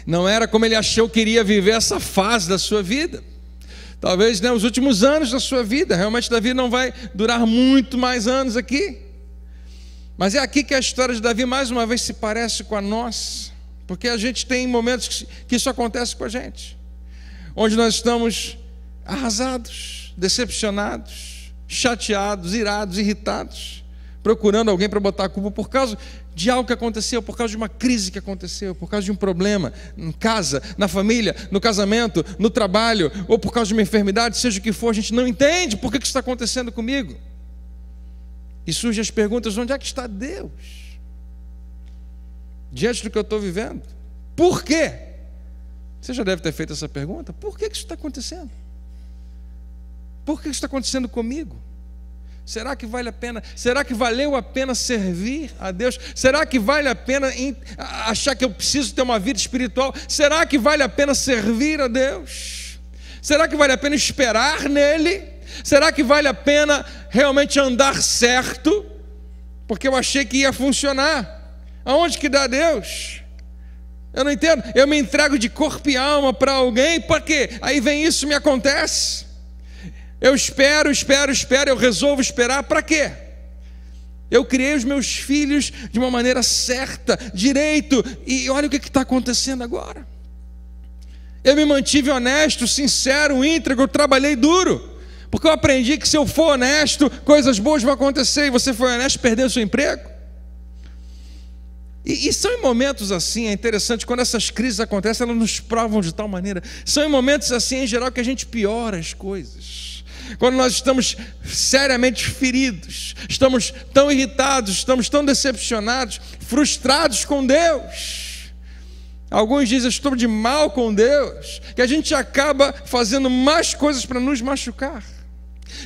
Não era como ele achou que iria viver essa fase da sua vida. Talvez, os últimos anos da sua vida. Realmente Davi não vai durar muito mais anos aqui. Mas é aqui que a história de Davi mais uma vez se parece com a nossa. Porque a gente tem momentos que isso acontece com a gente. Onde nós estamos arrasados, decepcionados, chateados, irados, irritados, procurando alguém para botar a culpa por causa de algo que aconteceu, por causa de uma crise que aconteceu, por causa de um problema em casa, na família, no casamento, no trabalho, ou por causa de uma enfermidade, seja o que for. A gente não entende por que isso está acontecendo comigo. E surgem as perguntas: onde é que está Deus diante do que eu estou vivendo? Por quê? Você já deve ter feito essa pergunta. Por que isso está acontecendo? Por que isso está acontecendo comigo? Será que vale a pena? Será que valeu a pena servir a Deus? Será que vale a pena achar que eu preciso ter uma vida espiritual? Será que vale a pena servir a Deus? Será que vale a pena esperar nele? Será que vale a pena realmente andar certo? Porque eu achei que ia funcionar. Aonde que dá Deus? Eu não entendo. Eu me entrego de corpo e alma para alguém, para quê? Aí vem isso e me acontece. Eu espero, eu resolvo esperar, para quê? Eu criei os meus filhos de uma maneira certa, direito, e olha o que está acontecendo agora. Eu me mantive honesto, sincero, íntegro, trabalhei duro, porque eu aprendi que se eu for honesto, coisas boas vão acontecer. E você foi honesto, perdeu seu emprego. E são em momentos assim, é interessante, quando essas crises acontecem, elas nos provam de tal maneira. São em momentos assim, em geral, que a gente piora as coisas. Quando nós estamos seriamente feridos, estamos tão irritados, estamos tão decepcionados, frustrados com Deus. Alguns dizem: eu estou de mal com Deus, que a gente acaba fazendo mais coisas para nos machucar,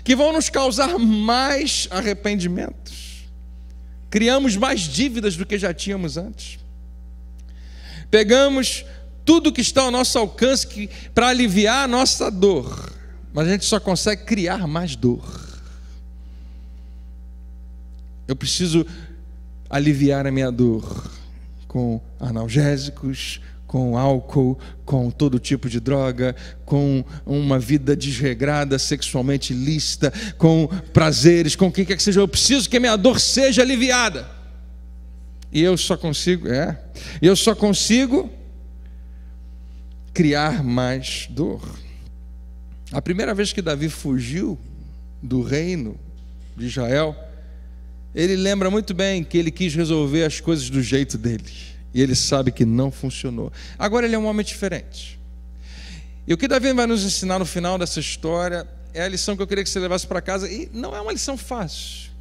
que vão nos causar mais arrependimentos. Criamos mais dívidas do que já tínhamos antes. Pegamos tudo que está ao nosso alcance para aliviar a nossa dor, mas a gente só consegue criar mais dor. Eu preciso aliviar a minha dor com analgésicos, com álcool, com todo tipo de droga, com uma vida desregrada, sexualmente ilícita, com prazeres, com o que quer que seja. Eu preciso que a minha dor seja aliviada. E eu só consigo criar mais dor. A primeira vez que Davi fugiu do reino de Israel, ele lembra muito bem que ele quis resolver as coisas do jeito dele. E ele sabe que não funcionou. Agora ele é um homem diferente. E o que Davi vai nos ensinar no final dessa história é a lição que eu queria que você levasse para casa. E não é uma lição fácil,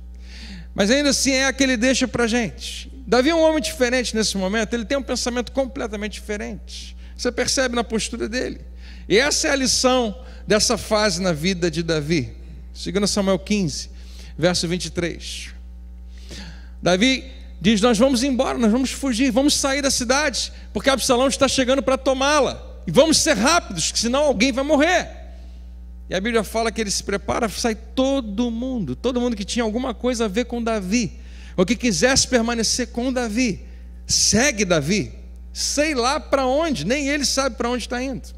mas ainda assim é a que ele deixa para a gente. Davi é um homem diferente nesse momento. Ele tem um pensamento completamente diferente. Você percebe na postura dele. E essa é a lição dessa fase na vida de Davi. 2 Samuel 15, verso 23. Davi diz: nós vamos embora, nós vamos fugir, vamos sair da cidade, porque Absalão está chegando para tomá-la, e vamos ser rápidos, que senão alguém vai morrer. E a Bíblia fala que ele se prepara, sai todo mundo que tinha alguma coisa a ver com Davi, ou que quisesse permanecer com Davi, segue Davi, sei lá para onde, nem ele sabe para onde está indo.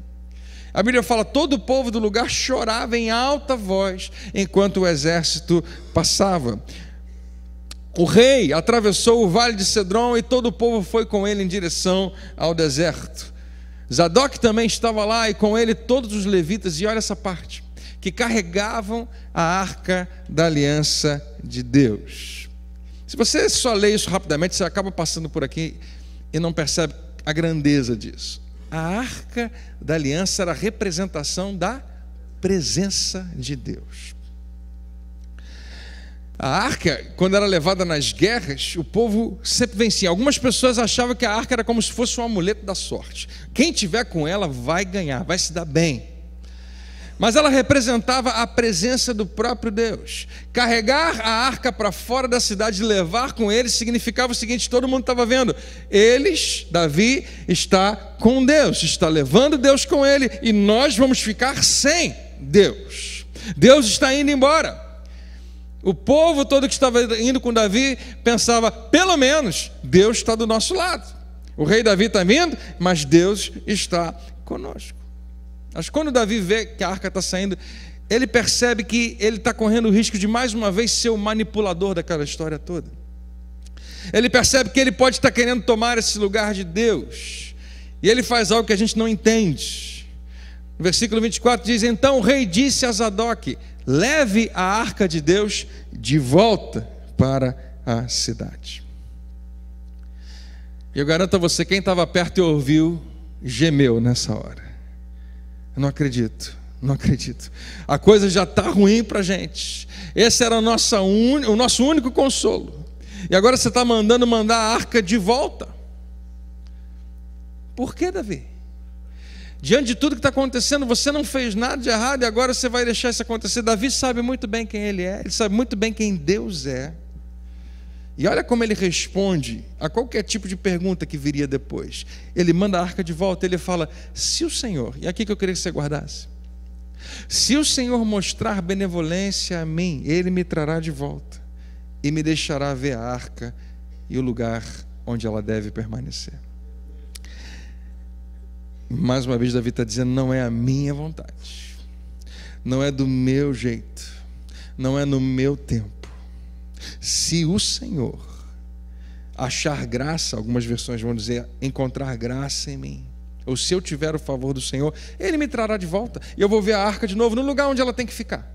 A Bíblia fala: todo o povo do lugar chorava em alta voz enquanto o exército passava. O rei atravessou o vale de Cedron e todo o povo foi com ele em direção ao deserto. Zadok também estava lá e com ele todos os levitas, e olha essa parte, que carregavam a arca da aliança de Deus. Se você só lê isso rapidamente, você acaba passando por aqui e não percebe a grandeza disso. A arca da aliança era a representação da presença de Deus. A arca, quando era levada nas guerras, o povo sempre vencia. Algumas pessoas achavam que a arca era como se fosse um amuleto da sorte. Quem tiver com ela vai ganhar, vai se dar bem. Mas ela representava a presença do próprio Deus. Carregar a arca para fora da cidade e levar com eles significava o seguinte: todo mundo estava vendo, Davi está com Deus, está levando Deus com ele, e nós vamos ficar sem Deus. Deus está indo embora. O povo todo que estava indo com Davi pensava, pelo menos Deus está do nosso lado. O rei Davi está vindo, mas Deus está conosco. Mas quando Davi vê que a arca está saindo, ele percebe que ele está correndo o risco de mais uma vez ser o manipulador daquela história toda. Ele percebe que ele pode estar querendo tomar esse lugar de Deus, e ele faz algo que a gente não entende. No versículo 24 diz: então o rei disse a Zadok: leve a arca de Deus de volta para a cidade. Eu garanto a você, quem estava perto e ouviu, gemeu nessa hora. Eu não acredito, não acredito. A coisa já está ruim para a gente. Esse era o nosso único consolo. E agora você está mandar a arca de volta. Por que, Davi? Diante de tudo que está acontecendo, você não fez nada de errado e agora você vai deixar isso acontecer. Davi sabe muito bem quem ele é, ele sabe muito bem quem Deus é. E olha como ele responde a qualquer tipo de pergunta que viria depois. Ele manda a arca de volta, ele fala: se o Senhor, e aqui que eu queria que você guardasse, se o Senhor mostrar benevolência a mim, Ele me trará de volta e me deixará ver a arca e o lugar onde ela deve permanecer. Mais uma vez Davi está dizendo: não é a minha vontade, não é do meu jeito, não é no meu tempo. Se o Senhor achar graça, algumas versões vão dizer encontrar graça em mim, ou se eu tiver o favor do Senhor, Ele me trará de volta e eu vou ver a arca de novo no lugar onde ela tem que ficar.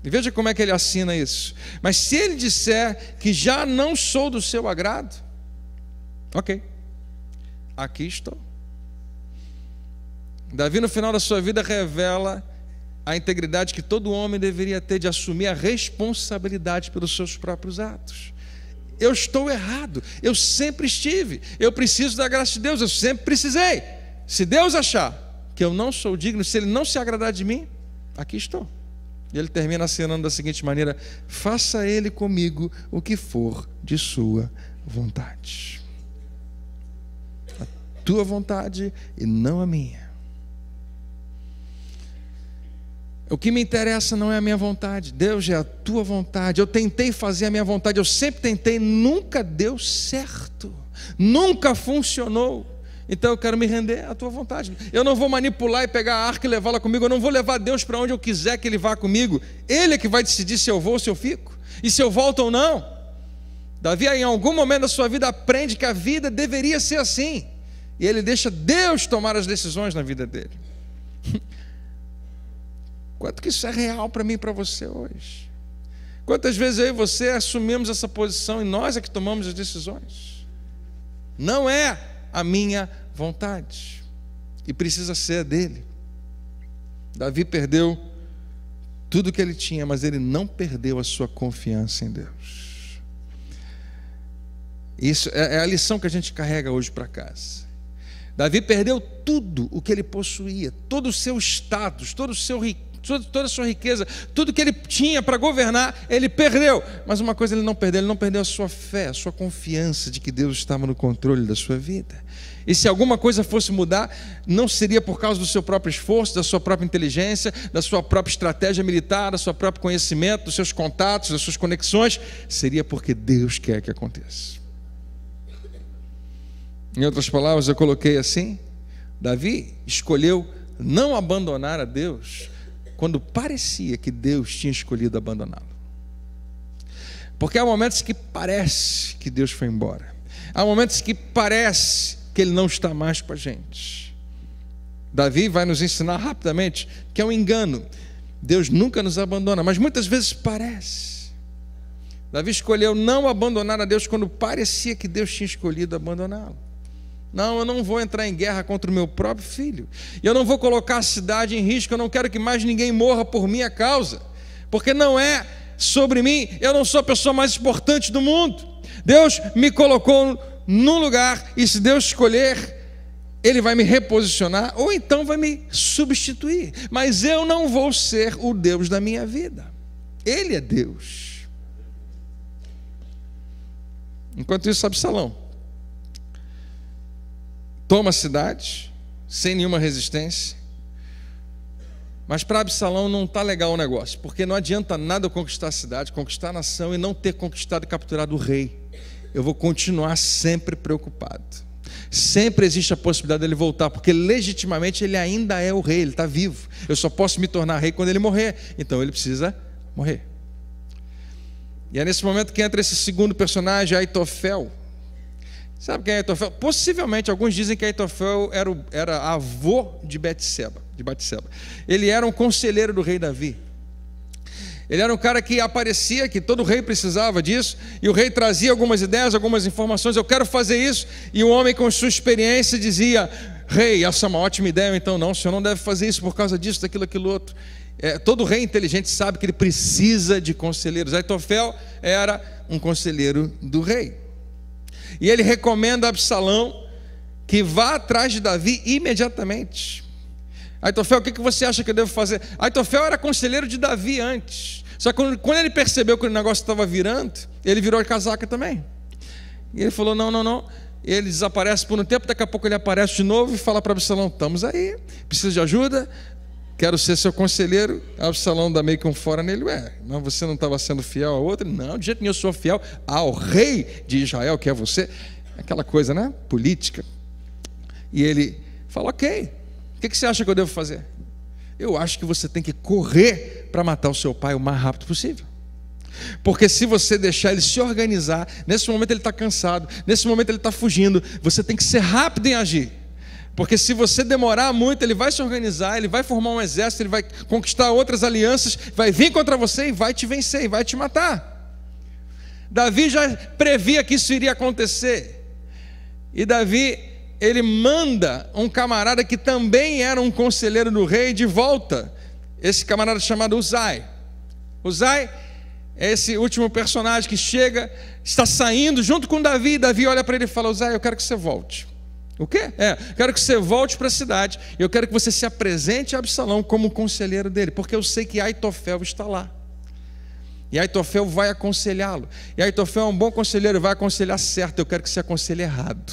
E veja como é que ele assina isso. Mas se ele disser que já não sou do seu agrado, ok, aqui estou. Davi, no final da sua vida, revela a integridade que todo homem deveria ter de assumir a responsabilidade pelos seus próprios atos. Eu estou errado, eu sempre estive, eu preciso da graça de Deus, eu sempre precisei. Se Deus achar que eu não sou digno, se Ele não se agradar de mim, aqui estou. E ele termina assinando da seguinte maneira: faça Ele comigo o que for de sua vontade. A tua vontade e não a minha. O que me interessa não é a minha vontade, Deus, é a tua vontade. Eu tentei fazer a minha vontade, eu sempre tentei, nunca deu certo, nunca funcionou. Então eu quero me render à tua vontade. Eu não vou manipular e pegar a arca e levá-la comigo. Eu não vou levar Deus para onde eu quiser que Ele vá comigo. Ele é que vai decidir se eu vou ou se eu fico, e se eu volto ou não. Davi, em algum momento da sua vida, aprende que a vida deveria ser assim, e ele deixa Deus tomar as decisões na vida dele. Quanto que isso é real para mim e para você hoje? Quantas vezes eu e você assumimos essa posição e nós é que tomamos as decisões? Não é a minha vontade, e precisa ser a dele. Davi perdeu tudo que ele tinha, mas ele não perdeu a sua confiança em Deus. Isso é a lição que a gente carrega hoje para casa. Davi perdeu tudo o que ele possuía, todo o seu status, toda a sua riqueza, tudo que ele tinha para governar, ele perdeu. Mas uma coisa ele não perdeu a sua fé, a sua confiança de que Deus estava no controle da sua vida. E se alguma coisa fosse mudar, não seria por causa do seu próprio esforço, da sua própria inteligência, da sua própria estratégia militar, do seu próprio conhecimento, dos seus contatos, das suas conexões, seria porque Deus quer que aconteça. Em outras palavras, eu coloquei assim: Davi escolheu não abandonar a Deus quando parecia que Deus tinha escolhido abandoná-lo. Porque há momentos que parece que Deus foi embora, há momentos que parece que Ele não está mais com a gente. Davi vai nos ensinar rapidamente que é um engano. Deus nunca nos abandona, mas muitas vezes parece. Davi escolheu não abandonar a Deus quando parecia que Deus tinha escolhido abandoná-lo. Não, eu não vou entrar em guerra contra o meu próprio filho. E eu não vou colocar a cidade em risco. Eu não quero que mais ninguém morra por minha causa. Porque não é sobre mim. Eu não sou a pessoa mais importante do mundo. Deus me colocou num lugar. E se Deus escolher, Ele vai me reposicionar. Ou então vai me substituir. Mas eu não vou ser o Deus da minha vida. Ele é Deus. Enquanto isso, Absalão toma a cidade, sem nenhuma resistência. Mas para Absalão não está legal o negócio, porque não adianta nada eu conquistar a cidade, conquistar a nação e não ter conquistado e capturado o rei. Eu vou continuar sempre preocupado. Sempre existe a possibilidade dele voltar, porque legitimamente ele ainda é o rei, ele está vivo. Eu só posso me tornar rei quando ele morrer, então ele precisa morrer. E é nesse momento que entra esse segundo personagem, Aitofel. Sabe quem é Aitofel? Possivelmente, alguns dizem que Aitofel era avô de Batseba. Ele era um conselheiro do rei Davi. Ele era um cara que aparecia, que todo rei precisava disso, e o rei trazia algumas ideias, algumas informações, eu quero fazer isso, e o homem com sua experiência dizia: rei, essa é uma ótima ideia, então não, o senhor não deve fazer isso por causa disso, daquilo, aquilo outro. Todo rei inteligente sabe que ele precisa de conselheiros. Aitofel era um conselheiro do rei. E ele recomenda a Absalão que vá atrás de Davi imediatamente. Aitofel, o que você acha que eu devo fazer? Aitofel era conselheiro de Davi antes. Só que quando ele percebeu que o negócio estava virando, ele virou a casaca também. E ele falou: não. Ele desaparece por um tempo, daqui a pouco ele aparece de novo e fala para Absalão: estamos aí, precisa de ajuda? Quero ser seu conselheiro. Absalão dá meio que um fora nele. Mas você não estava sendo fiel a outro? Não, de jeito nenhum eu sou fiel ao rei de Israel, que é você. Aquela coisa, né? Política. E ele fala: ok, o que você acha que eu devo fazer? Eu acho que você tem que correr para matar o seu pai o mais rápido possível. Porque se você deixar ele se organizar, nesse momento ele está cansado, nesse momento ele está fugindo, você tem que ser rápido em agir. Porque se você demorar muito, ele vai se organizar, ele vai formar um exército, ele vai conquistar outras alianças, vai vir contra você e vai te vencer, e vai te matar. Davi já previa que isso iria acontecer. E Davi, ele manda um camarada que também era um conselheiro do rei de volta. Esse camarada chamado Uzai. Uzai é esse último personagem que chega, está saindo junto com Davi. Davi olha para ele e fala: Uzai, eu quero que você volte. O quê? Quero que você volte para a cidade. Eu quero que você se apresente a Absalão como conselheiro dele, porque eu sei que Aitofel está lá. E Aitofel vai aconselhá-lo. E Aitofel é um bom conselheiro, vai aconselhar certo. Eu quero que você aconselhe errado.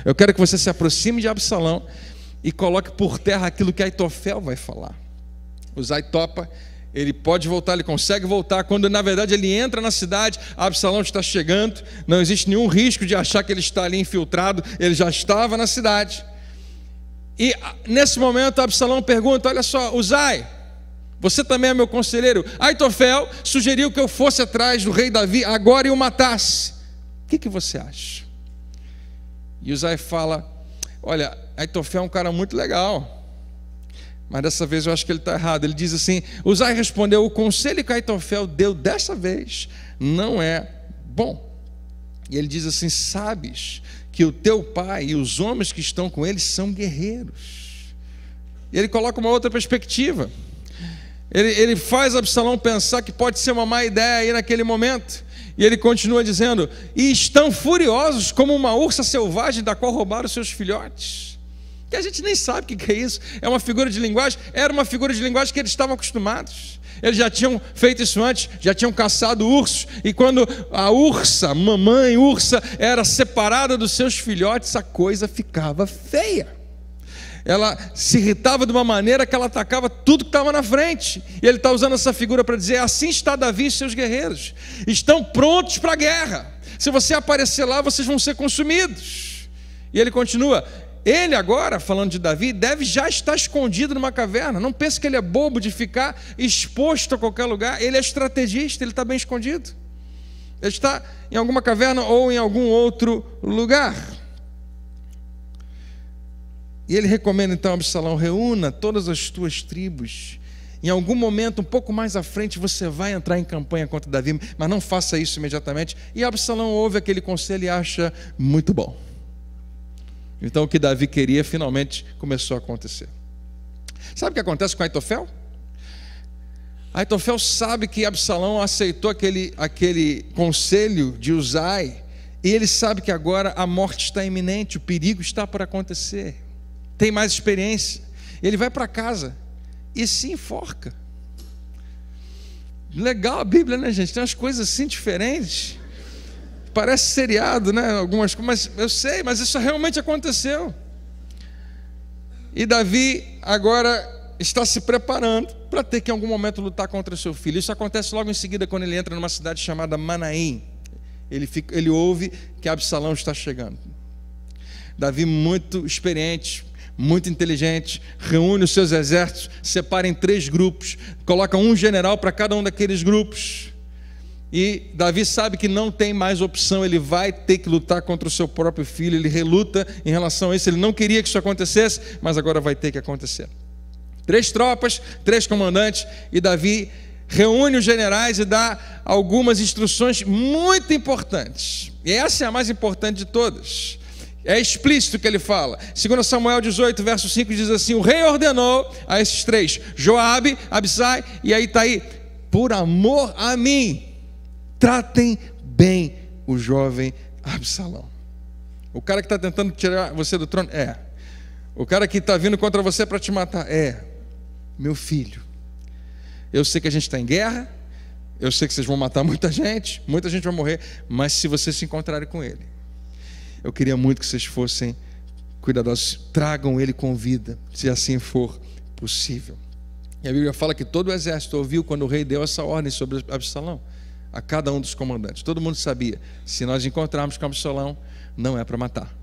Eu quero que você se aproxime de Absalão e coloque por terra aquilo que Aitofel vai falar. Uzai topa. Ele pode voltar, ele consegue voltar. Quando na verdade ele entra na cidade, Absalão está chegando. Não existe nenhum risco de achar que ele está ali infiltrado. Ele já estava na cidade. E nesse momento Absalão pergunta: olha só, Uzai, você também é meu conselheiro. Aitofel sugeriu que eu fosse atrás do rei Davi agora e o matasse. O que você acha? E Uzai fala: olha, Aitofel é um cara muito legal, mas dessa vez eu acho que ele está errado. Ele diz assim: Uzai respondeu: o conselho que Aitofel deu dessa vez não é bom. E ele diz assim: sabes que o teu pai e os homens que estão com ele são guerreiros. E ele coloca uma outra perspectiva. Ele faz Absalão pensar que pode ser uma má ideia aí naquele momento. E ele continua dizendo: e estão furiosos como uma ursa selvagem da qual roubaram seus filhotes. Que a gente nem sabe o que é isso. É uma figura de linguagem. Era uma figura de linguagem que eles estavam acostumados. Eles já tinham feito isso antes, já tinham caçado ursos. E quando a ursa, a mamãe ursa, era separada dos seus filhotes, a coisa ficava feia. Ela se irritava de uma maneira que ela atacava tudo que estava na frente. E ele está usando essa figura para dizer: assim está Davi e seus guerreiros. Estão prontos para a guerra. Se você aparecer lá, vocês vão ser consumidos. E ele continua: ele agora, falando de Davi, deve já estar escondido numa caverna. Não pense que ele é bobo de ficar exposto a qualquer lugar. Ele é estrategista, ele está bem escondido. Ele está em alguma caverna ou em algum outro lugar. E ele recomenda então a Absalão: reúna todas as tuas tribos. Em algum momento, um pouco mais à frente, você vai entrar em campanha contra Davi, mas não faça isso imediatamente. E Absalão ouve aquele conselho e acha muito bom. Então o que Davi queria finalmente começou a acontecer. Sabe o que acontece com Aitofel? Aitofel sabe que Absalão aceitou aquele conselho de Uzai, e ele sabe que agora a morte está iminente, o perigo está por acontecer, tem mais experiência. Ele vai para casa e se enforca. Legal a Bíblia, né, gente? Tem umas coisas assim diferentes. Parece seriado, né? Algumas coisas, mas eu sei, mas isso realmente aconteceu. E Davi agora está se preparando para ter que em algum momento lutar contra o seu filho. Isso acontece logo em seguida quando ele entra numa cidade chamada Manaim. Ele ouve que Absalão está chegando. Davi, muito experiente, muito inteligente, reúne os seus exércitos, separa em 3 grupos, coloca um general para cada um daqueles grupos. E Davi sabe que não tem mais opção, ele vai ter que lutar contra o seu próprio filho. Ele reluta em relação a isso, ele não queria que isso acontecesse, mas agora vai ter que acontecer. 3 tropas, 3 comandantes, e Davi reúne os generais e dá algumas instruções muito importantes. E essa é a mais importante de todas. É explícito que ele fala. 2 Samuel 18, verso 5 diz assim: o rei ordenou a esses 3, Joabe, Abisai e Aitai, por amor a mim, tratem bem o jovem Absalão. O cara que está tentando tirar você do trono? É. O cara que está vindo contra você para te matar? É. Meu filho, eu sei que a gente está em guerra, eu sei que vocês vão matar muita gente vai morrer, mas se vocês se encontrarem com ele, eu queria muito que vocês fossem cuidadosos, tragam ele com vida, se assim for possível. E a Bíblia fala que todo o exército ouviu quando o rei deu essa ordem sobre Absalão, a cada um dos comandantes. Todo mundo sabia, se nós encontrarmos com Absalão, não é para matar.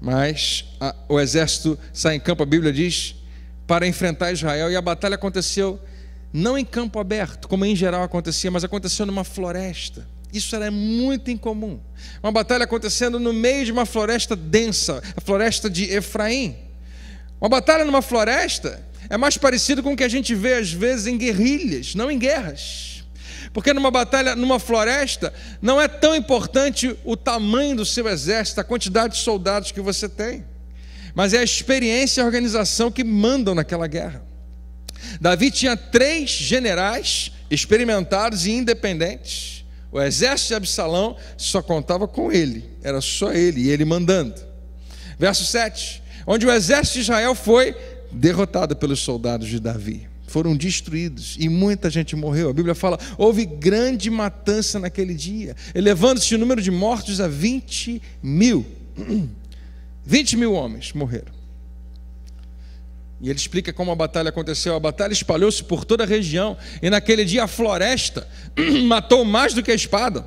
Mas o exército sai em campo, a Bíblia diz, para enfrentar Israel, e a batalha aconteceu não em campo aberto, como em geral acontecia, mas aconteceu numa floresta. Isso era muito incomum. Uma batalha acontecendo no meio de uma floresta densa, a floresta de Efraim. Uma batalha numa floresta é mais parecido com o que a gente vê às vezes em guerrilhas, não em guerras. Porque numa batalha, numa floresta, não é tão importante o tamanho do seu exército, a quantidade de soldados que você tem, mas é a experiência e a organização que mandam naquela guerra. Davi tinha 3 generais experimentados e independentes. O exército de Absalão só contava com ele, era só ele e ele mandando. Verso 7, onde o exército de Israel foi derrotado pelos soldados de Davi, foram destruídos e muita gente morreu. A Bíblia fala, houve grande matança naquele dia, elevando-se o número de mortos a 20 mil. 20 mil homens morreram. E ele explica como a batalha aconteceu. A batalha espalhou-se por toda a região, e naquele dia a floresta matou mais do que a espada.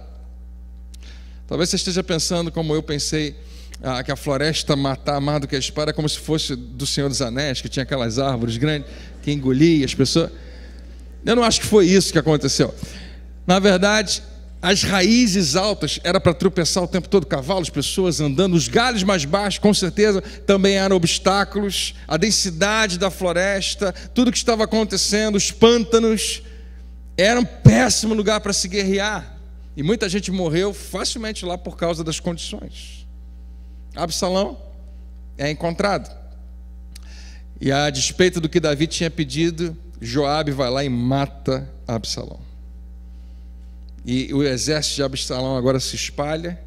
Talvez você esteja pensando como eu pensei, que a floresta matar mais do que a espada é como se fosse do Senhor dos Anéis, que tinha aquelas árvores grandes que engolia as pessoas. Eu não acho que foi isso que aconteceu. Na verdade, as raízes altas era para tropeçar o tempo todo, cavalos, pessoas andando. Os galhos mais baixos, com certeza, também eram obstáculos. A densidade da floresta, tudo que estava acontecendo, os pântanos, era um péssimo lugar para se guerrear. E muita gente morreu facilmente lá por causa das condições. Absalão é encontrado. E a despeito do que Davi tinha pedido, Joabe vai lá e mata Absalão. E o exército de Absalão agora se espalha,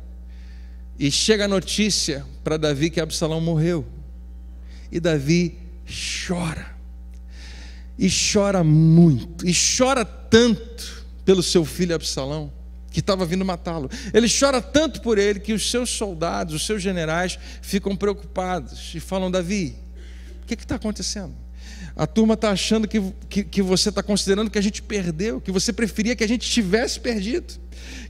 e chega a notícia para Davi que Absalão morreu. E Davi chora, e chora muito, e chora tanto pelo seu filho Absalão, que estava vindo matá-lo. Ele chora tanto por ele que os seus soldados, os seus generais ficam preocupados e falam: Davi, o que está acontecendo? A turma está achando que você está considerando que a gente perdeu, que você preferia que a gente tivesse perdido,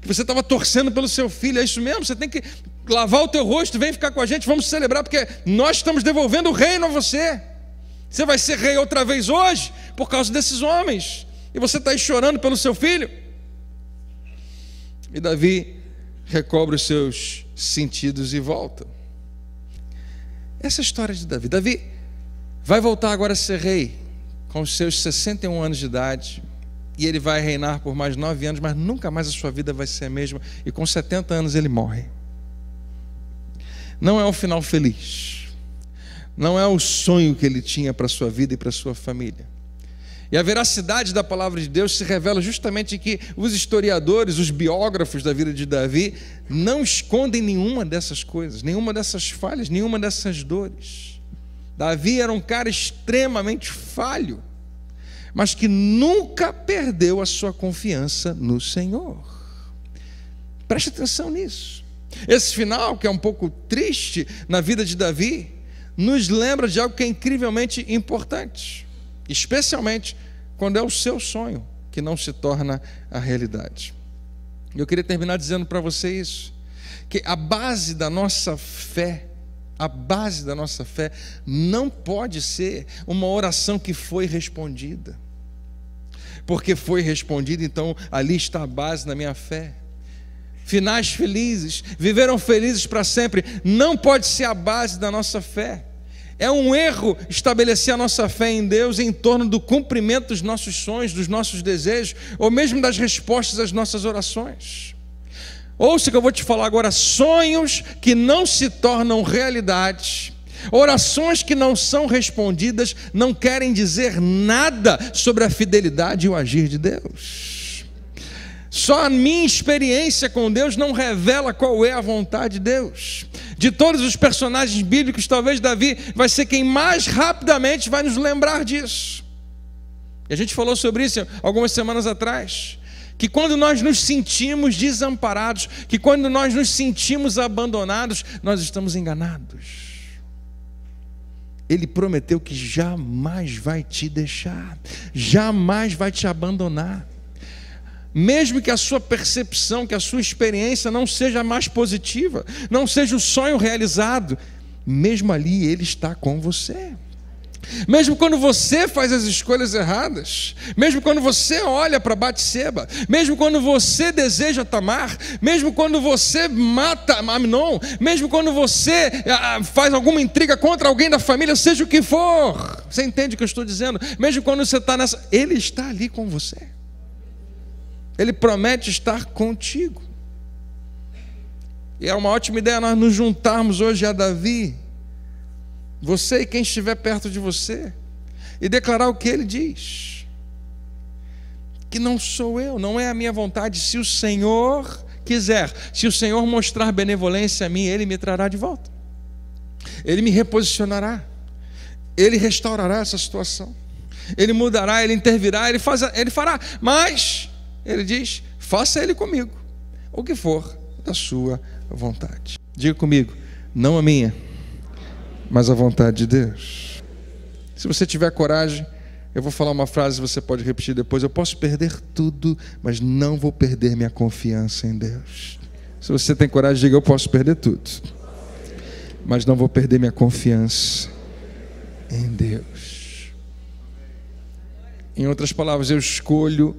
que você estava torcendo pelo seu filho. É isso mesmo? Você tem que lavar o teu rosto, vem ficar com a gente, vamos celebrar, porque nós estamos devolvendo o reino a você. Você vai ser rei outra vez hoje por causa desses homens, e você está aí chorando pelo seu filho. E Davi recobre os seus sentidos e volta. Essa é a história de Davi. Davi vai voltar agora a ser rei com os seus 61 anos de idade, e ele vai reinar por mais 9 anos, mas nunca mais a sua vida vai ser a mesma, e com 70 anos ele morre. não é um final feliz, não é o sonho que ele tinha para a sua vida e para a sua família. E a veracidade da palavra de Deus se revela justamente em que os historiadores, os biógrafos da vida de Davi, não escondem nenhuma dessas coisas, nenhuma dessas falhas, nenhuma dessas dores. Davi era um cara extremamente falho, mas que nunca perdeu a sua confiança no Senhor. Preste atenção nisso. Esse final, que é um pouco triste na vida de Davi, nos lembra de algo que é incrivelmente importante, especialmente quando é o seu sonho que não se torna a realidade. Eu queria terminar dizendo para você isso, que a base da nossa fé não pode ser uma oração que foi respondida. Porque foi respondida, então ali está a base da minha fé. Finais felizes, viveram felizes para sempre, não pode ser a base da nossa fé. É um erro estabelecer a nossa fé em Deus em torno do cumprimento dos nossos sonhos, dos nossos desejos, ou mesmo das respostas às nossas orações. Ouça o que eu vou te falar agora: sonhos que não se tornam realidade, orações que não são respondidas, não querem dizer nada sobre a fidelidade e o agir de Deus. Só a minha experiência com Deus não revela qual é a vontade de Deus. De todos os personagens bíblicos, talvez Davi vai ser quem mais rapidamente vai nos lembrar disso. E a gente falou sobre isso algumas semanas atrás, que quando nós nos sentimos desamparados, que quando nós nos sentimos abandonados, nós estamos enganados. Ele prometeu que jamais vai te deixar, jamais vai te abandonar. Mesmo que a sua percepção, que a sua experiência não seja mais positiva, não seja o sonho realizado, mesmo ali Ele está com você. Mesmo quando você faz as escolhas erradas, mesmo quando você olha para Batseba, mesmo quando você deseja Tamar, mesmo quando você mata Amnon, mesmo quando você faz alguma intriga contra alguém da família, seja o que for, você entende o que eu estou dizendo? Mesmo quando você está nessa, Ele está ali com você. Ele promete estar contigo. E é uma ótima ideia nós nos juntarmos hoje a Davi, você e quem estiver perto de você, e declarar o que ele diz: que não sou eu, não é a minha vontade. Se o Senhor quiser, se o Senhor mostrar benevolência a mim, Ele me trará de volta, Ele me reposicionará, Ele restaurará essa situação, Ele mudará, Ele intervirá, Ele fará. Mas Ele diz: faça Ele comigo o que for da sua vontade. Diga comigo: não a minha, mas a vontade de Deus. Se você tiver coragem, eu vou falar uma frase, você pode repetir depois: eu posso perder tudo, mas não vou perder minha confiança em Deus. Se você tem coragem, diga: eu posso perder tudo, mas não vou perder minha confiança em Deus. Em outras palavras, eu escolho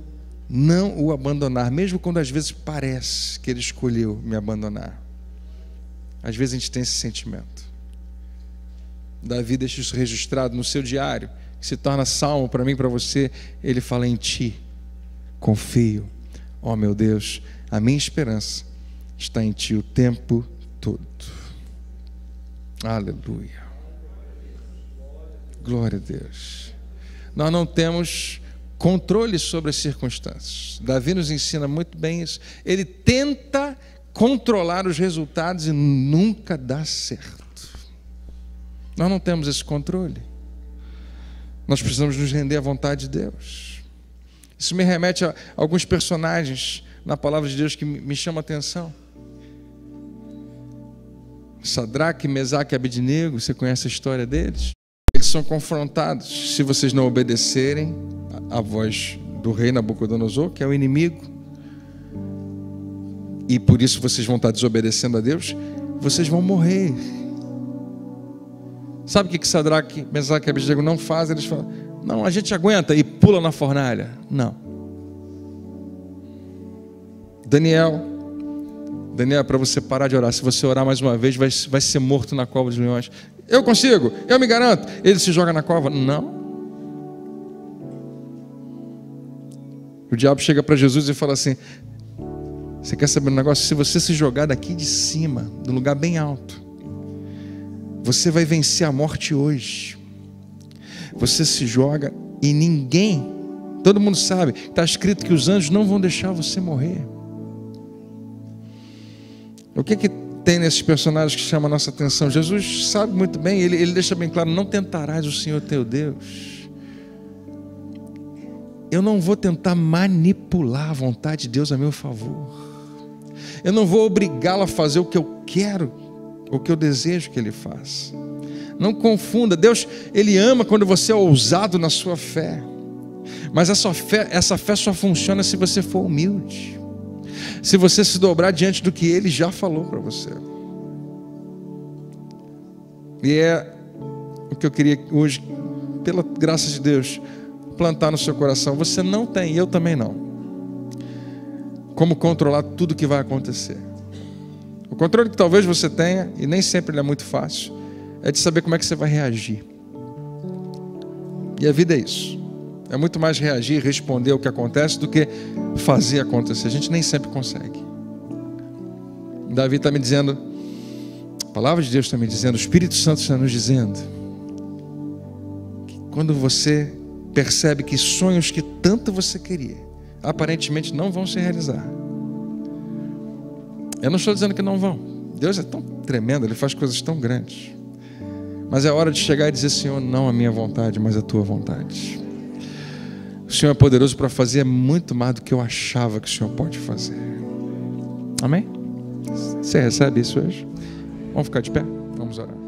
não o abandonar, mesmo quando às vezes parece que Ele escolheu me abandonar. Às vezes a gente tem esse sentimento. Davi deixa isso registrado no seu diário, que se torna salmo para mim e para você. Ele fala: em Ti confio, ó meu Deus, a minha esperança está em Ti o tempo todo. Aleluia, glória a Deus. Nós não temos controle sobre as circunstâncias. Davi nos ensina muito bem isso. Ele tenta controlar os resultados e nunca dá certo. Nós não temos esse controle. Nós precisamos nos render à vontade de Deus. Isso me remete a alguns personagens na palavra de Deus que me chamam a atenção. Sadraque, Mesaque e Abednego, você conhece a história deles? Eles são confrontados: se vocês não obedecerem à voz do rei Nabucodonosor, que é o inimigo, e por isso vocês vão estar desobedecendo a Deus, vocês vão morrer. Sabe o que Sadraque, Mesaque e Abednego não fazem? Eles falam: não, a gente aguenta, e pula na fornalha. Não. Daniel, para você parar de orar, se você orar mais uma vez, vai ser morto na cova dos leões. Eu consigo, eu me garanto. Ele se joga na cova? Não. O diabo chega para Jesus e fala assim: você quer saber um negócio? Se você se jogar daqui de cima, de um lugar bem alto, Você vai vencer a morte hoje. Você se joga e ninguém, todo mundo sabe, está escrito que os anjos não vão deixar você morrer. O que tem nesses personagens que chama a nossa atenção? Jesus sabe muito bem, ele deixa bem claro: não tentarás o Senhor teu Deus. Eu não vou tentar manipular a vontade de Deus a meu favor. Eu não vou obrigá-lo a fazer o que eu quero, o que eu desejo que ele faça. Não confunda, Deus, ele ama quando você é ousado na sua fé. Mas essa fé só funciona se você for humilde, se você se dobrar diante do que ele já falou para você. E é o que eu queria hoje, pela graça de Deus, plantar no seu coração. Você não tem, eu também não, como controlar tudo que vai acontecer. O controle que talvez você tenha, e nem sempre ele é muito fácil, é de saber como é que você vai reagir. E a vida é isso. É muito mais reagir e responder ao que acontece do que fazer acontecer. A gente nem sempre consegue. Davi está me dizendo, a palavra de Deus está me dizendo, o Espírito Santo está nos dizendo, que quando você percebe que sonhos que tanto você queria, aparentemente não vão se realizar. Eu não estou dizendo que não vão. Deus é tão tremendo, Ele faz coisas tão grandes. Mas é hora de chegar e dizer: Senhor, não a minha vontade, mas a Tua vontade. O Senhor é poderoso para fazer muito mais do que eu achava que o Senhor pode fazer. Amém? Você recebe isso hoje? Vamos ficar de pé? Vamos orar.